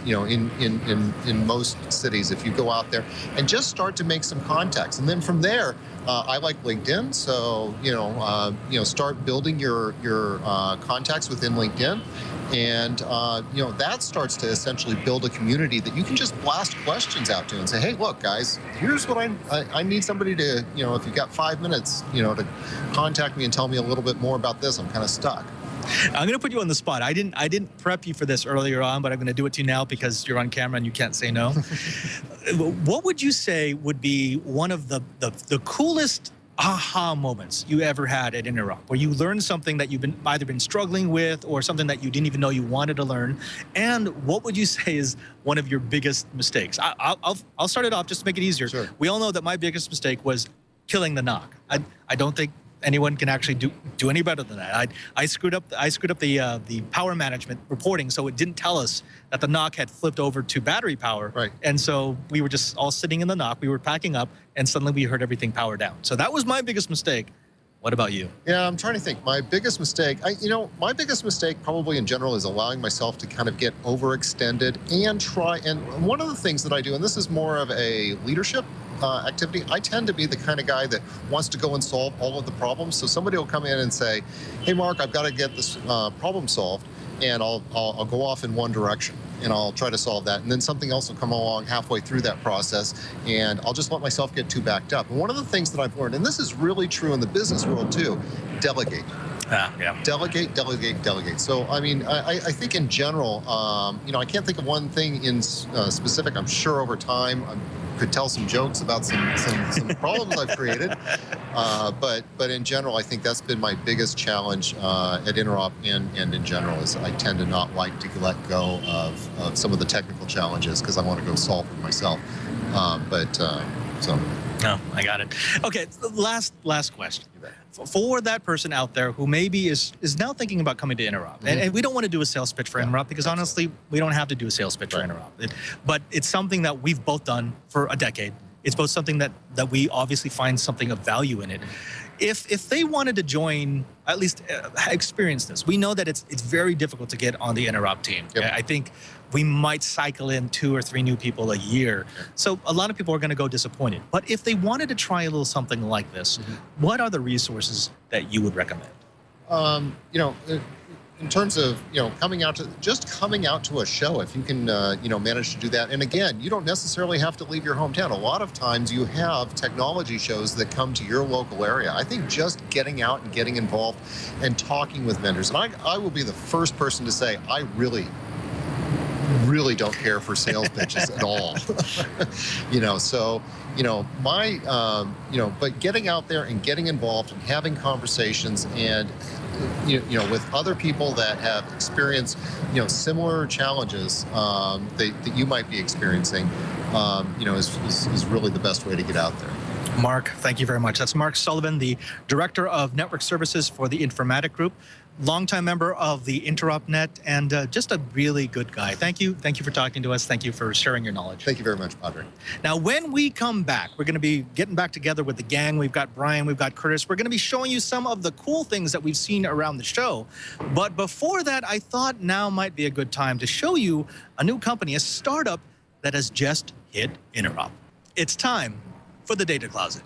in most cities. If you go out there and just start to make some contacts, and then from there, I like LinkedIn, so start building your contacts within LinkedIn, And that starts to essentially build a community that you can just blast questions out to and say, hey, look, guys, here's what I need somebody to, if you've got 5 minutes, to contact me and tell me a little bit more about this. I'm kind of stuck. I'm going to put you on the spot. I didn't prep you for this earlier on, but I'm going to do it to you now because you're on camera and you can't say no. What would you say would be one of the coolest aha moments you ever had at Interop, where you learned something that you've either been struggling with or something that you didn't even know you wanted to learn? And what would you say is one of your biggest mistakes? I'll start it off just to make it easier. Sure. We all know that my biggest mistake was killing the knock. I don't think anyone can actually do any better than that. I screwed up the power management reporting, so it didn't tell us that the knock had flipped over to battery power. Right. And so we were just all sitting in the knock. We were packing up, and suddenly we heard everything power down. So that was my biggest mistake. What about you? Yeah, I'm trying to think. My biggest mistake, my biggest mistake probably in general is allowing myself to kind of get overextended and try. And one of the things that I do, and this is more of a leadership activity, I tend to be the kind of guy that wants to go and solve all of the problems. So somebody will come in and say, hey, Mark, I've got to get this problem solved. And I'll go off in one direction and I'll try to solve that. And then something else will come along halfway through that process and I'll just let myself get too backed up. And one of the things that I've learned, and this is really true in the business world too, delegate. Yeah. Delegate, delegate, delegate. So, I think in general, I can't think of one thing in specific. I'm sure over time I could tell some jokes about some problems I've created. But in general, I think that's been my biggest challenge at Interop and in general is I tend to not like to let go of some of the technical challenges because I want to go solve them myself. No, I got it. Okay, last question. For that person out there who maybe is now thinking about coming to Interop, and we don't want to do a sales pitch for Interop because honestly, we don't have to do a sales pitch for Interop. But it's something that we've both done for a decade. It's both something that we obviously find something of value in it. If they wanted to join, at least experience this, we know that it's very difficult to get on the Interop team. Yep. I think we might cycle in 2 or 3 new people a year. So a lot of people are going to go disappointed. But if they wanted to try a little something like this, what are the resources that you would recommend? In terms of coming out to a show, if you can manage to do that. And again, you don't necessarily have to leave your hometown. A lot of times you have technology shows that come to your local area. I think just getting out and getting involved and talking with vendors. And I will be the first person to say I really don't care for sales pitches at all. But getting out there and getting involved and having conversations and with other people that have experienced similar challenges that you might be experiencing is really the best way to get out there. Mark, thank you very much. That's Mark Sullivan, the Director of Network Services for the Informatic Group, longtime member of the InteropNet, and just a really good guy. Thank you. Thank you for talking to us. Thank you for sharing your knowledge. Thank you very much, Padre. Now, when we come back, we're going to be getting back together with the gang. We've got Brian, we've got Curtis. We're going to be showing you some of the cool things that we've seen around the show. But before that, I thought now might be a good time to show you a new company, a startup that has just hit Interop. It's time for the Data Closet.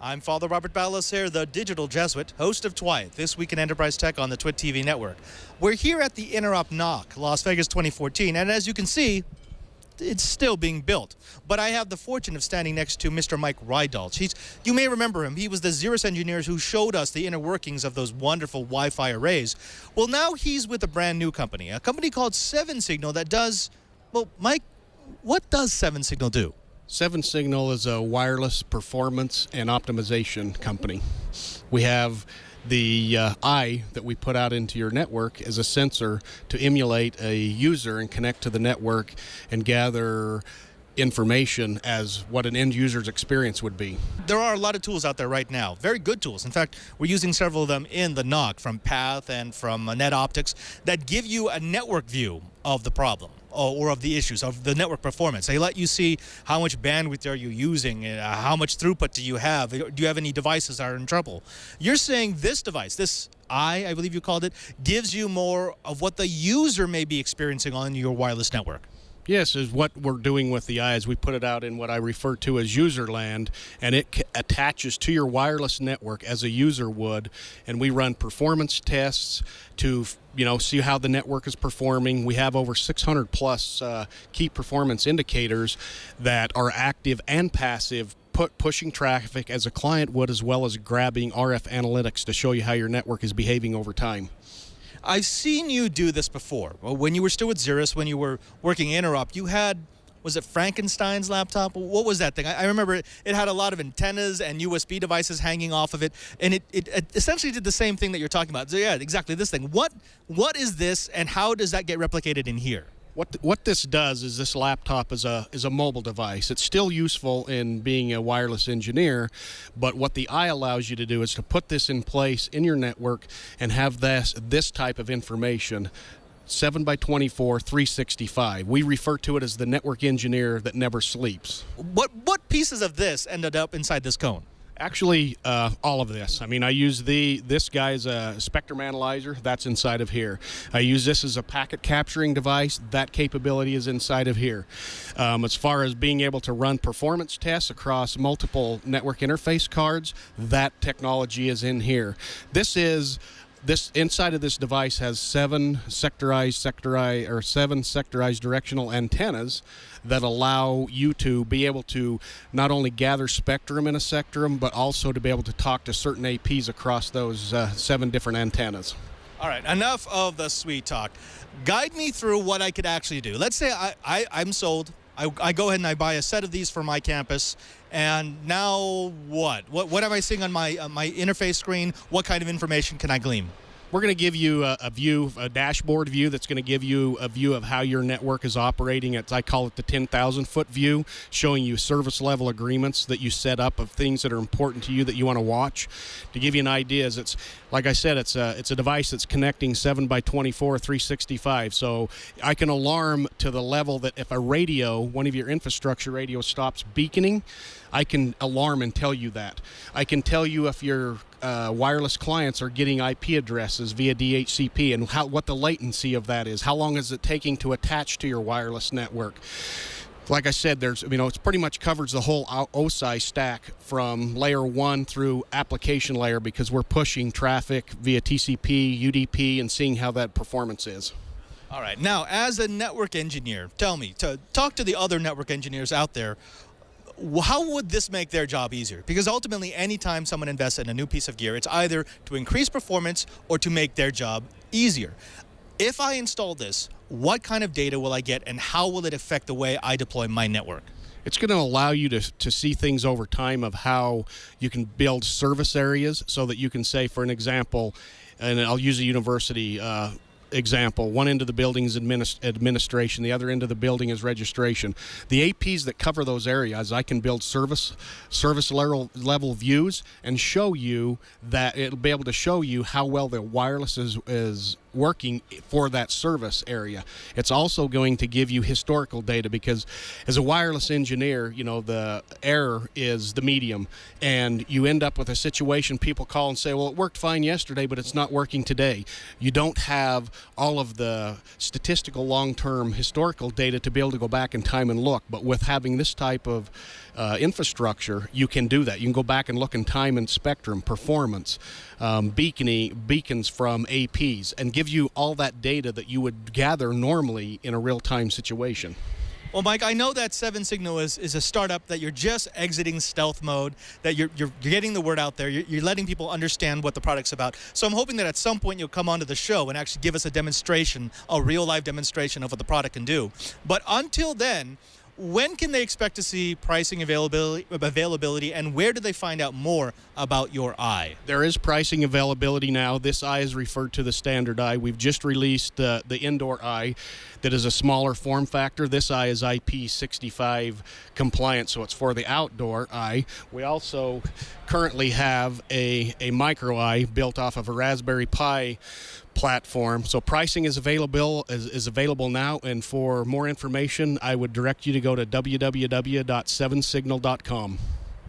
I'm Father Robert Balacer, the Digital Jesuit, host of TWITE, This Week in Enterprise Tech on the TWIT TV network. We're here at the Interop NOC, Las Vegas 2014, and as you can see, it's still being built. But I have the fortune of standing next to Mr. Mike Rydalch. You may remember him. He was the Xeris engineers who showed us the inner workings of those wonderful Wi-Fi arrays. Well, now he's with a brand new company, a company called 7Signal that does, well, Mike, what does 7Signal do? 7Signal is a wireless performance and optimization company. We have the eye that we put out into your network as a sensor to emulate a user and connect to the network and gather information as what an end user's experience would be. There are a lot of tools out there right now, very good tools. In fact, we're using several of them in the NOC from Path and from NetOptics that give you a network view of the problem or of the issues, of the network performance. They let you see how much bandwidth are you using, how much throughput do you have, do you have any devices that are in trouble. You're saying this device, this I believe you called it, gives you more of what the user may be experiencing on your wireless network. Yes, is what we're doing with the Eye is we put it out in what I refer to as user land, and it attaches to your wireless network as a user would, and we run performance tests to see how the network is performing. We have over 600 plus key performance indicators that are active and passive, pushing traffic as a client would, as well as grabbing RF analytics to show you how your network is behaving over time. I've seen you do this before. When you were still with Xeris, when you were working Interop, you had, was it Frankenstein's laptop? What was that thing? I remember it had a lot of antennas and USB devices hanging off of it, and it essentially did the same thing that you're talking about. So yeah, exactly this thing. What is this, and how does that get replicated in here? What this does is this laptop is a mobile device. It's still useful in being a wireless engineer, but what the Eye allows you to do is to put this in place in your network and have this type of information 7 by 24, 365. We refer to it as the network engineer that never sleeps. What pieces of this ended up inside this cone? Actually, all of this. I mean, I use this guy's a spectrum analyzer. That's inside of here. I use this as a packet capturing device. That capability is inside of here. As far as being able to run performance tests across multiple network interface cards, that technology is in here. This inside of this device has seven sectorized directional antennas that allow you to be able to not only gather spectrum in a sectrum, but also to be able to talk to certain APs across those 7 different antennas. All right, enough of the sweet talk. Guide me through what I could actually do. Let's say I'm sold. I go ahead and I buy a set of these for my campus, and now what? What am I seeing on my interface screen? What kind of information can I glean? We're going to give you a dashboard view that's going to give you a view of how your network is operating. I call it the 10,000-foot view, showing you service level agreements that you set up of things that are important to you that you want to watch. To give you an idea, it's like I said, it's a device that's connecting 7 by 24, 365. So I can alarm to the level that if a radio, one of your infrastructure radios, stops beaconing, I can alarm and tell you that. I can tell you if your wireless clients are getting IP addresses via DHCP and what the latency of that is. How long is it taking to attach to your wireless network? Like I said, it pretty much covers the whole OSI stack from layer 1 through application layer, because we're pushing traffic via TCP, UDP, and seeing how that performance is. All right. Now, as a network engineer, tell me, talk to the other network engineers out there. How would this make their job easier? Because ultimately, anytime someone invests in a new piece of gear, it's either to increase performance or to make their job easier. If I install this, what kind of data will I get, and how will it affect the way I deploy my network? It's going to allow you to see things over time of how you can build service areas, so that you can say, for an example, and I'll use a university example, one end of the building is administration, the other end of the building is registration. The APs that cover those areas, I can build service level views and show you that it'll be able to show you how well the wireless is working for that service area. It's also going to give you historical data, because as a wireless engineer, the error is the medium, and you end up with a situation, people call and say, well, it worked fine yesterday, but it's not working today. You don't have all of the statistical long-term historical data to be able to go back in time and look, but with having this type of infrastructure, you can do that. You can go back and look in time and spectrum, performance, beacons from APs, and give you all that data that you would gather normally in a real-time situation. Well, Mike, I know that 7Signal is a startup that you're just exiting stealth mode, that you're getting the word out there, you're letting people understand what the product's about. So I'm hoping that at some point you'll come onto the show and actually give us a demonstration, a real-life demonstration of what the product can do. But until then, when can they expect to see pricing availability, and where do they find out more about your Eye? There is pricing availability now. This Eye is referred to the standard Eye. We've just released the indoor Eye that is a smaller form factor. This Eye is IP65 compliant, so it's for the outdoor Eye. We also currently have a micro Eye built off of a Raspberry Pi platform. So pricing is available now, and for more information, I would direct you to go to www.7signal.com.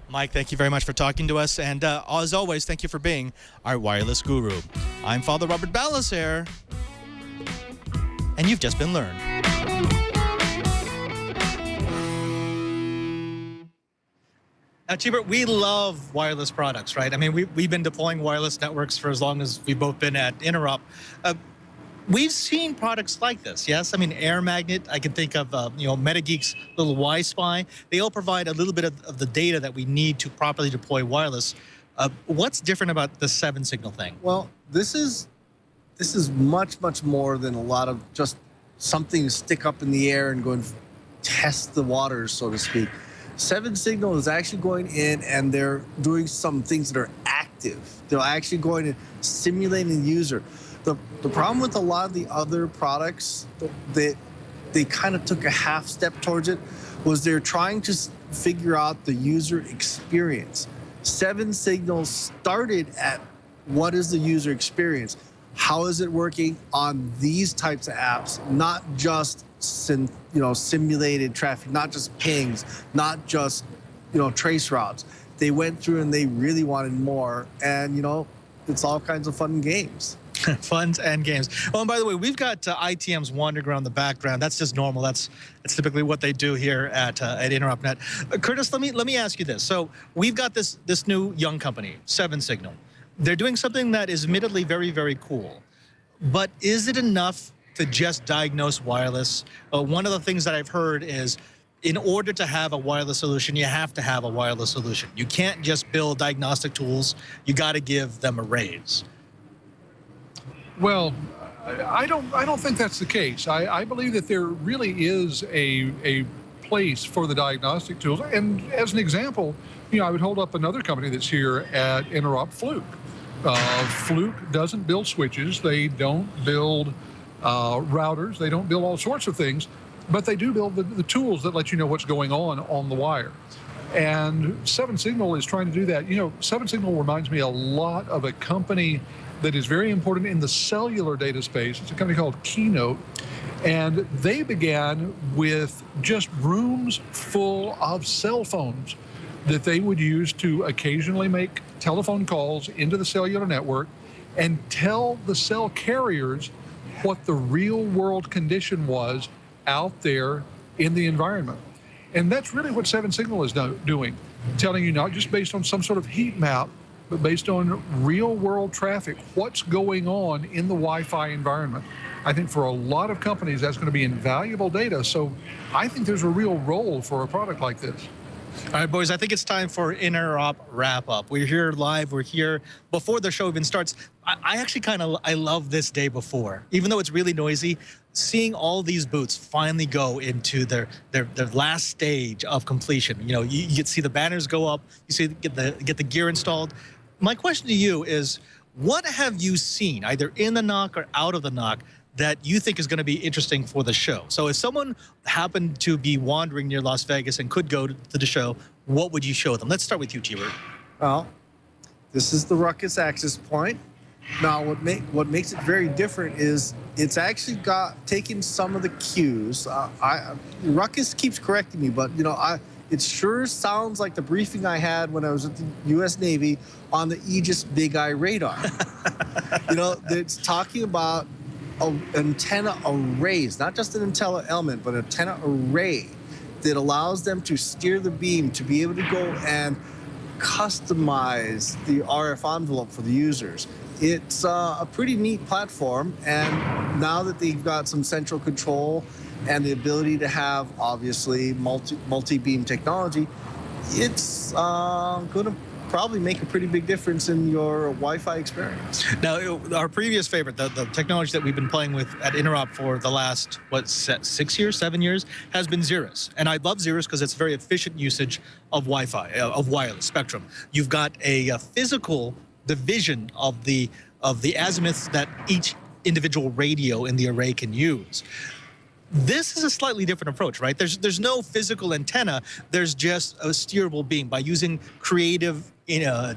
Mike, thank you very much for talking to us, and as always, thank you for being our wireless guru. I'm Father Robert Ballecer, and you've just been learned. Now, Chibert, we love wireless products, right? I mean, we've been deploying wireless networks for as long as we've both been at Interop. We've seen products like this, yes? I mean, Air Magnet, I can think of, MetaGeek's little Wi-Spy. They all provide a little bit of the data that we need to properly deploy wireless. What's different about the 7-signal thing? Well, this is much, much more than a lot of just something to stick up in the air and go and test the waters, so to speak. 7-signal is actually going in and they're doing some things that are active. They're actually going to simulate the user. The problem with a lot of the other products that they kind of took a half step towards it was they're trying to figure out the user experience. 7-signal started at what is the user experience? How is it working on these types of apps, not just simulated traffic, not just pings, not just trace routes. They went through and they really wanted more, and it's all kinds of fun and games. Fun and games. Oh, and by the way, we've got ITMs wandering around the background. That's just normal. That's typically what they do here at InteropNet. Curtis, let me ask you this. So we've got this new young company, 7-signal. They're doing something that is admittedly very, very cool. But is it enough to just diagnose wireless? One of the things that I've heard is in order to have a wireless solution, you have to have a wireless solution. You can't just build diagnostic tools. You got to give them arrays. Well, I don't think that's the case. I believe that there really is a place for the diagnostic tools. And as an example, I would hold up another company that's here at Interop, Fluke. Fluke doesn't build switches. They don't build routers. They don't build all sorts of things, but they do build the tools that let you know what's going on the wire. And 7-signal is trying to do that. 7-signal reminds me a lot of a company that is very important in the cellular data space. It's a company called Keynote. And they began with just rooms full of cell phones that they would use to occasionally make telephone calls into the cellular network and tell the cell carriers what the real world condition was out there in the environment. And that's really what 7-signal is doing, telling you not just based on some sort of heat map, but based on real world traffic, what's going on in the Wi-Fi environment. I think for a lot of companies, that's going to be invaluable data. So I think there's a real role for a product like this. All right, boys, I think it's time for Interop wrap-up. We're here live. We're here before the show even starts. I actually I love this day before. Even though it's really noisy, seeing all these booths finally go into their last stage of completion. You get to see the banners go up. You see get the gear installed. My question to you is, what have you seen, either in the NOC or out of the NOC, that you think is going to be interesting for the show? So if someone happened to be wandering near Las Vegas and could go to the show, what would you show them? Let's start with you, Chibert. Well, this is the Ruckus access point. Now, what makes it very different is it's actually taken some of the cues. Ruckus keeps correcting me, but it sure sounds like the briefing I had when I was at the U.S. Navy on the Aegis Big Eye radar. It's talking about antenna arrays, not just an antenna element, but an antenna array that allows them to steer the beam to be able to go and customize the RF envelope for the users. It's a pretty neat platform, and now that they've got some central control and the ability to have, obviously, multi-beam technology, it's going to probably make a pretty big difference in your Wi-Fi experience. Now, our previous favorite, the technology that we've been playing with at Interop for the last, 7 years, has been Xeris. And I love Xeris because it's very efficient usage of Wi-Fi, of wireless spectrum. You've got a physical division of the azimuths that each individual radio in the array can use. This is a slightly different approach, right? There's no physical antenna. There's just a steerable beam. By using creative,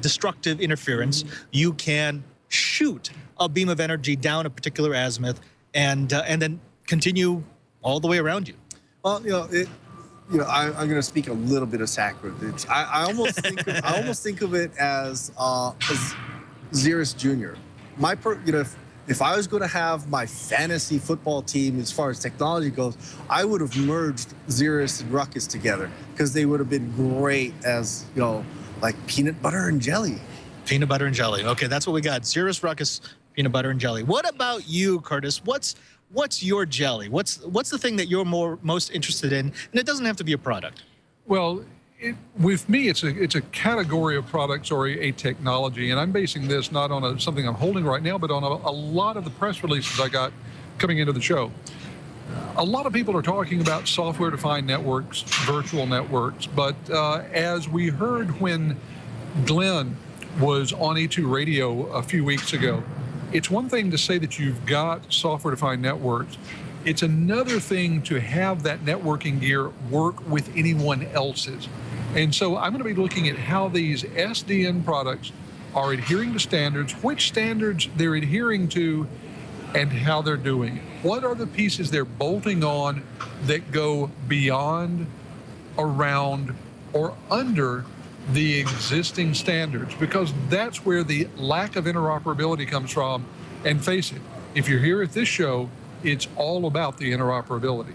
destructive interference, you can shoot a beam of energy down a particular azimuth and then continue all the way around you. Well, I'm going to speak a little bit of sacrilege. I almost think of it as Xeris Jr. if I was going to have my fantasy football team as far as technology goes, I would have merged Xeris and Ruckus together because they would have been great as, you know, like peanut butter and jelly. Peanut butter and jelly. Okay, that's what we got. Xeris, Ruckus, peanut butter and jelly. What about you, Curtis? What's your jelly? What's the thing that you're most interested in? And it doesn't have to be a product. Well, with me, it's a category of products or a technology, and I'm basing this not on something I'm holding right now, but on a lot of the press releases I got coming into the show. A lot of people are talking about software-defined networks, virtual networks, but as we heard when Glenn was on E2 Radio a few weeks ago, it's one thing to say that you've got software-defined networks. It's another thing to have that networking gear work with anyone else's. And so I'm going to be looking at how these SDN products are adhering to standards, which standards they're adhering to, and how they're doing it. What are the pieces they're bolting on that go beyond, around, or under the existing standards? Because that's where the lack of interoperability comes from. And face it, if you're here at this show, it's all about the interoperability.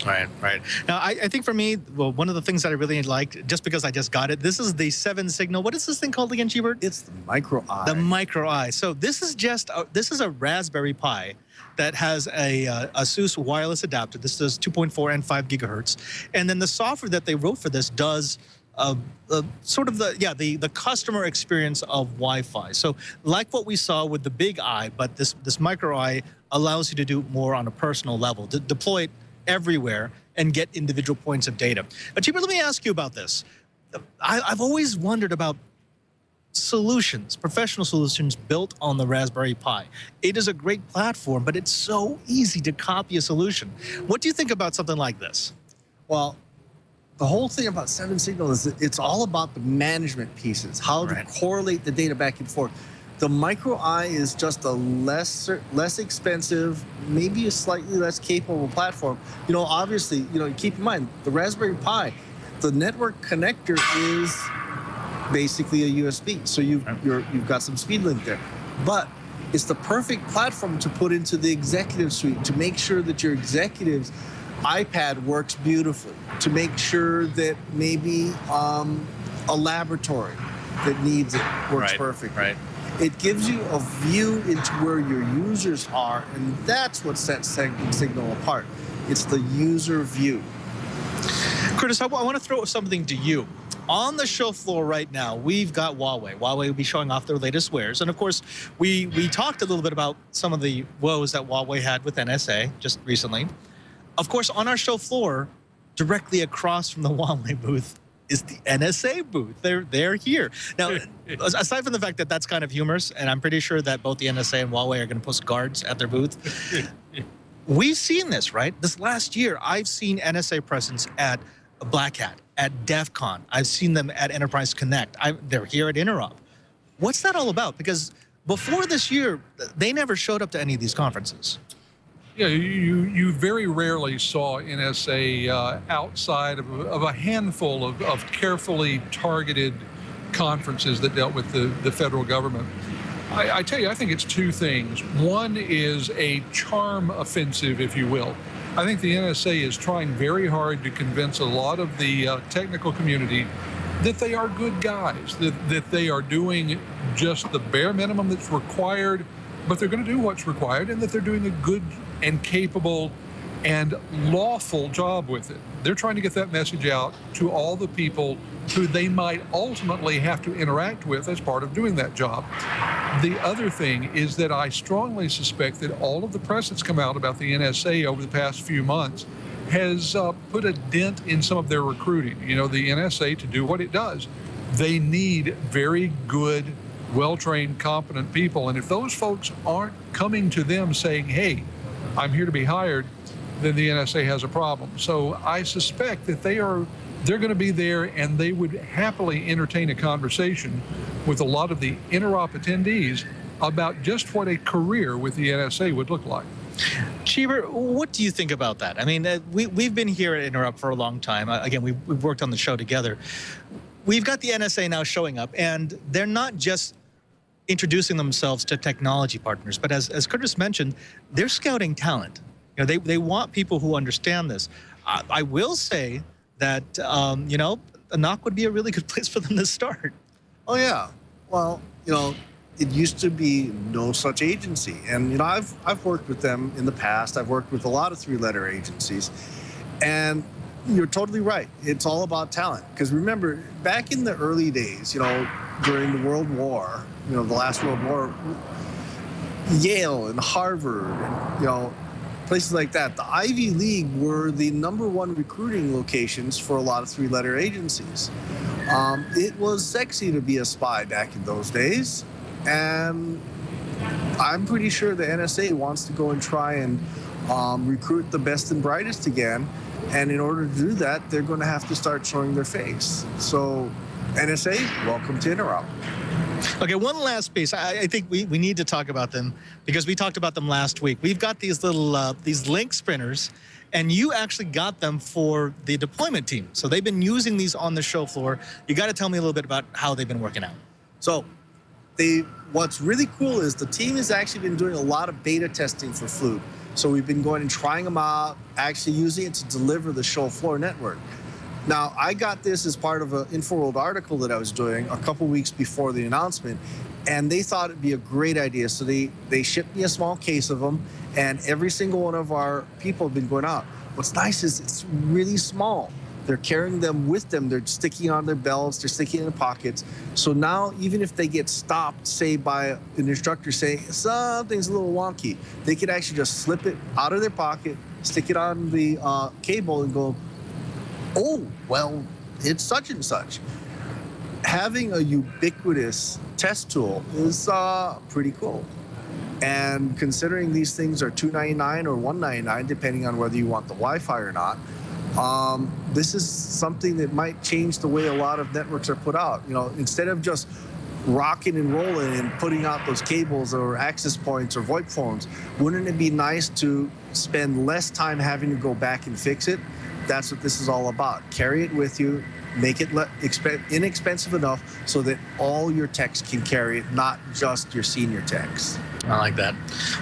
Right. Now, I think for me, well, one of the things that I really liked, just because I just got it, this is the 7-signal. What is this thing called again, Cheebert? It's the Micro Eye. The Micro Eye. So this is this is a Raspberry Pi that has a ASUS wireless adapter. This does 2.4 and 5 gigahertz. And then the software that they wrote for this does sort of the customer experience of Wi-Fi. So like what we saw with the Big Eye, but this Micro Eye allows you to do more on a personal level, to deploy it everywhere and get individual points of data. But Cheebert, let me ask you about this. I've always wondered about solutions, professional solutions built on the Raspberry Pi. It is a great platform, but it's so easy to copy a solution. What do you think about something like this? Well, the whole thing about 7-signal is that it's all about the management pieces, how to correlate the data back and forth. The Micro Eye is just a less expensive, maybe a slightly less capable platform. You know, obviously, you know, keep in mind, the Raspberry Pi, the network connector is basically a USB. So you've got some speed link there. But it's the perfect platform to put into the executive suite to make sure that your executive's iPad works beautifully, to make sure that maybe a laboratory that needs it works perfectly. Right. It gives you a view into where your users are, and that's what sets Signal apart. It's the user view. Curtis, I want to throw something to you. On the show floor right now, we've got Huawei. Huawei will be showing off their latest wares. And of course, we talked a little bit about some of the woes that Huawei had with NSA just recently. Of course, on our show floor, directly across from the Huawei booth, is the NSA booth. They're here. Now, aside from the fact that that's kind of humorous, and I'm pretty sure that both the NSA and Huawei are going to post guards at their booth, we've seen this, right? This last year, I've seen NSA presence at Black Hat, at DEF CON. I've seen them at Enterprise Connect. They're here at Interop. What's that all about? Because before this year, they never showed up to any of these conferences. Yeah, you very rarely saw NSA outside of a handful of carefully targeted conferences that dealt with the federal government. I tell you, I think it's two things. One is a charm offensive, if you will. I think the NSA is trying very hard to convince a lot of the technical community that they are good guys, that they are doing just the bare minimum that's required, but they're going to do what's required, and that they're doing a good and capable and lawful job with it. They're trying to get that message out to all the people who they might ultimately have to interact with as part of doing that job. The other thing is that I strongly suspect that all of the press that's come out about the NSA over the past few months has put a dent in some of their recruiting. You know, the NSA, to do what it does, they need very good, well-trained, competent people. And if those folks aren't coming to them saying, hey, I'm here to be hired, then the NSA has a problem. So I suspect that they're going to be there, and they would happily entertain a conversation with a lot of the Interop attendees about just what a career with the NSA would look like. Cheebert, what do you think about that? I mean, we've been here at Interop for a long time. Again, we've worked on the show together. We've got the NSA now showing up, and they're not just introducing themselves to technology partners. But as Curtis mentioned, they're scouting talent. You know, they want people who understand this. I will say that, you know, a NOC would be a really good place for them to start. Oh, yeah. Well, you know, it used to be no such agency. And, you know, I've worked with them in the past. I've worked with a lot of three-letter agencies. And you're totally right. It's all about talent. Because remember, back in the early days, you know, during the World War, you know, the last World War, Yale and Harvard, and, you know, places like that, the Ivy League were the #1 recruiting locations for a lot of three-letter agencies. It was sexy to be a spy back in those days. And I'm pretty sure the NSA wants to go and try and recruit the best and brightest again. And in order to do that, they're going to have to start showing their face. So NSA, welcome to Interop. Okay, one last piece. I think we need to talk about them because we talked about them last week. We've got these little these link sprinters, and you actually got them for the deployment team. So they've been using these on the show floor. You got to tell me a little bit about how they've been working out. So what's really cool is the team has actually been doing a lot of beta testing for Fluke. So we've been going and trying them out, actually using it to deliver the show floor network. Now, I got this as part of an InfoWorld article that I was doing a couple weeks before the announcement, and they thought it'd be a great idea. So they shipped me a small case of them, and every single one of our people have been going out. What's nice is it's really small. They're carrying them with them. They're sticking on their belts. They're sticking in their pockets. So now, even if they get stopped, say, by an instructor saying something's a little wonky, they could actually just slip it out of their pocket, stick it on the cable, and go, oh, well, it's such and such. Having a ubiquitous test tool is pretty cool. And considering these things are $299 or $199, depending on whether you want the Wi-Fi or not, this is something that might change the way a lot of networks are put out. You know, instead of just rocking and rolling and putting out those cables or access points or VoIP phones, wouldn't it be nice to spend less time having to go back and fix it? That's what this is all about. Carry it with you, make it inexpensive enough so that all your techs can carry it, not just your senior techs. I like that.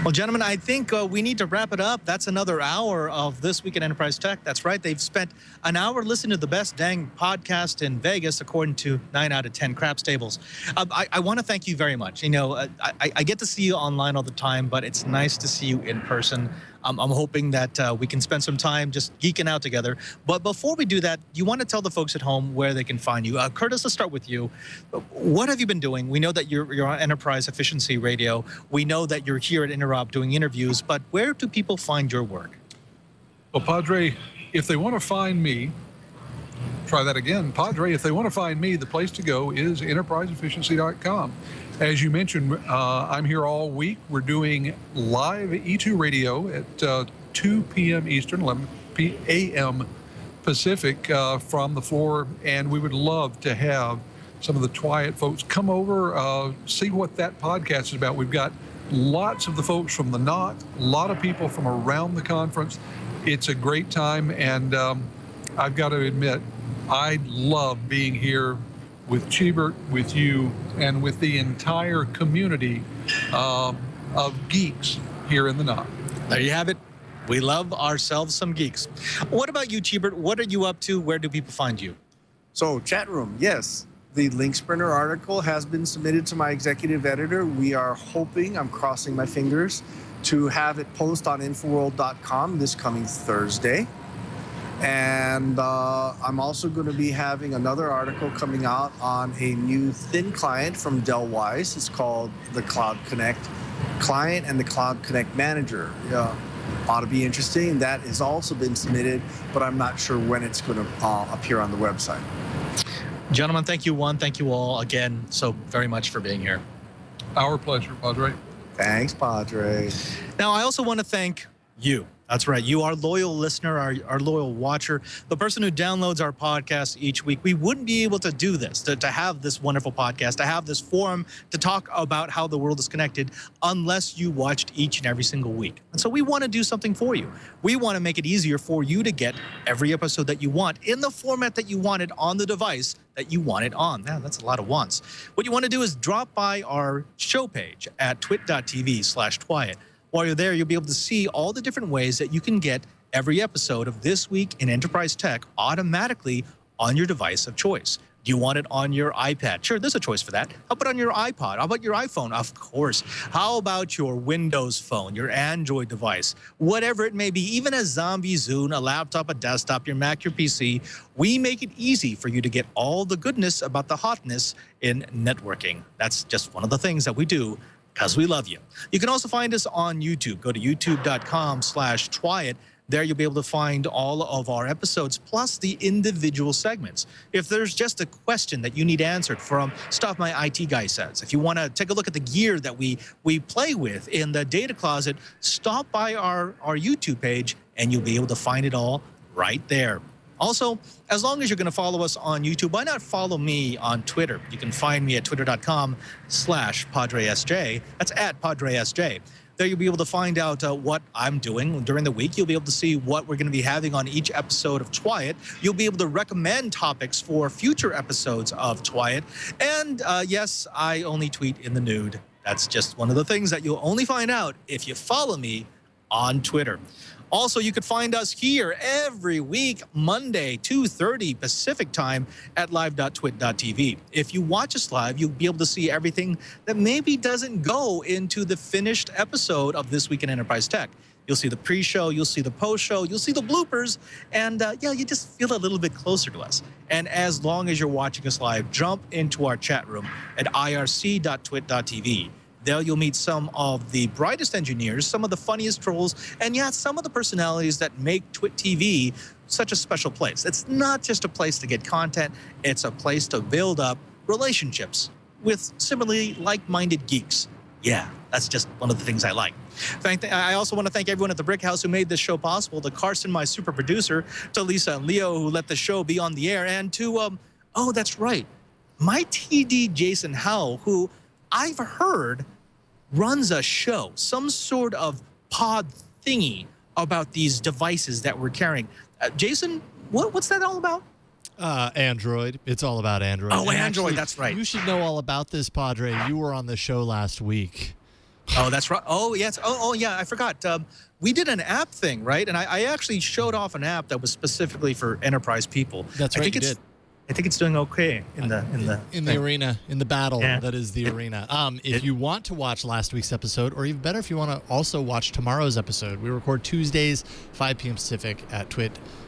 Well, gentlemen, I think we need to wrap it up. That's another hour of This Week in Enterprise Tech. That's right. They've spent an hour listening to the best dang podcast in Vegas, according to 9 out of 10 craps tables. I want to thank you very much. You know, I get to see you online all the time, but it's nice to see you in person. I'm hoping that we can spend some time just geeking out together. But before we do that, you want to tell the folks at home where they can find you. Curtis, let's start with you. What have you been doing? We know that you're on Enterprise Efficiency Radio. We know that you're here at Interop doing interviews, but where do people find your work? Well, Padre, if they want to find me, try that again. Padre, if they want to find me, the place to go is enterpriseefficiency.com. As you mentioned, I'm here all week. We're doing live E2 radio at 2 p.m. Eastern, 11 a.m. Pacific from the floor, and we would love to have some of the Twiat folks come over, see what that podcast is about. We've got lots of the folks from the NOC, a lot of people from around the conference. It's a great time, and I've got to admit, I love being here with Cheebert, with you, and with the entire community of geeks here in the NOC. There you have it. We love ourselves some geeks. What about you, Cheebert? What are you up to? Where do people find you? So, chat room, yes. The Link Sprinter article has been submitted to my executive editor. We are hoping, I'm crossing my fingers, to have it post on Infoworld.com this coming Thursday. And I'm also going to be having another article coming out on a new thin client from Dellwise. It's called the Cloud Connect Client and the Cloud Connect Manager. Ought to be interesting. That has also been submitted, but I'm not sure when it's going to appear on the website. Gentlemen, thank you one, thank you all again so very much for being here. Our pleasure, Padre. Thanks, Padre. Now, I also want to thank You. That's right. You, our loyal listener, our loyal watcher, the person who downloads our podcast each week. We wouldn't be able to do this, to have this wonderful podcast, to have this forum to talk about how the world is connected unless you watched each and every single week. And so we want to do something for you. We want to make it easier for you to get every episode that you want in the format that you want it on the device that you want it on. Man, that's a lot of wants. What you want to do is drop by our show page at twit.tv/Twyat. While you're there, you'll be able to see all the different ways that you can get every episode of This Week in Enterprise Tech automatically on your device of choice. Do you want it on your iPad? Sure, there's a choice for that. How about on your iPod? How about your iPhone? Of course. How about your Windows phone, your Android device? Whatever it may be, even a Zombie Zune, a laptop, a desktop, your Mac, your PC, we make it easy for you to get all the goodness about the hotness in networking. That's just one of the things that we do because we love you. You can also find us on YouTube. Go to youtube.com/Twyat. There you'll be able to find all of our episodes, plus the individual segments. If there's just a question that you need answered from Stuff My IT Guy Says, if you want to take a look at the gear that we play with in the data closet, stop by our YouTube page and you'll be able to find it all right there. Also, as long as you're going to follow us on YouTube, why not follow me on Twitter? You can find me at twitter.com/PadreSJ. That's at PadreSJ. There you'll be able to find out what I'm doing during the week. You'll be able to see what we're going to be having on each episode of Twyat. You'll be able to recommend topics for future episodes of Twyat. And yes, I only tweet in the nude. That's just one of the things that you'll only find out if you follow me on Twitter. Also, you could find us here every week, Monday, 2:30 Pacific time at live.twit.tv. If you watch us live, you'll be able to see everything that maybe doesn't go into the finished episode of This Week in Enterprise Tech. You'll see the pre-show, you'll see the post-show, you'll see the bloopers, and yeah, you just feel a little bit closer to us. And as long as you're watching us live, jump into our chat room at irc.twit.tv. There you'll meet some of the brightest engineers, some of the funniest trolls, and yeah, some of the personalities that make Twit TV such a special place. It's not just a place to get content, it's a place to build up relationships with similarly like-minded geeks. Yeah, that's just one of the things I like. I also want to thank everyone at the Brick House who made this show possible, to Carson, my super producer, to Lisa and Leo who let the show be on the air, and to, oh, that's right, my TD Jason Howell, who I've heard runs a show, some sort of pod thingy about these devices that we're carrying. Jason, what's that all about? Android. It's all about Android. Oh, and Android, actually, that's right. You should know all about this, Padre. You were on the show last week. Oh, that's right. Oh, yes. Oh, yeah, I forgot. We did an app thing, right? And I actually showed off an app that was specifically for enterprise people. That's right, you did. I think it's doing okay in the arena, in the battle. Yeah. That is the arena. If you want to watch last week's episode, or even better, if you want to also watch tomorrow's episode, we record Tuesdays, 5 p.m. Pacific at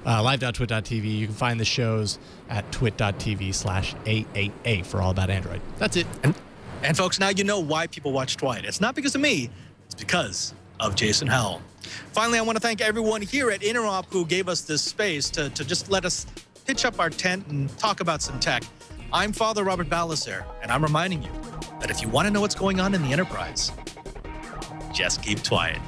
live.twit.tv. You can find the shows at twit.tv/AAA for All About Android. That's it. And folks, now you know why people watch Twyat. It's not because of me. It's because of Jason Howell. Finally, I want to thank everyone here at Interop who gave us this space to just let us pitch up our tent and talk about some tech. I'm Father Robert Balaser, and I'm reminding you that if you want to know what's going on in the Enterprise, just keep Twyat.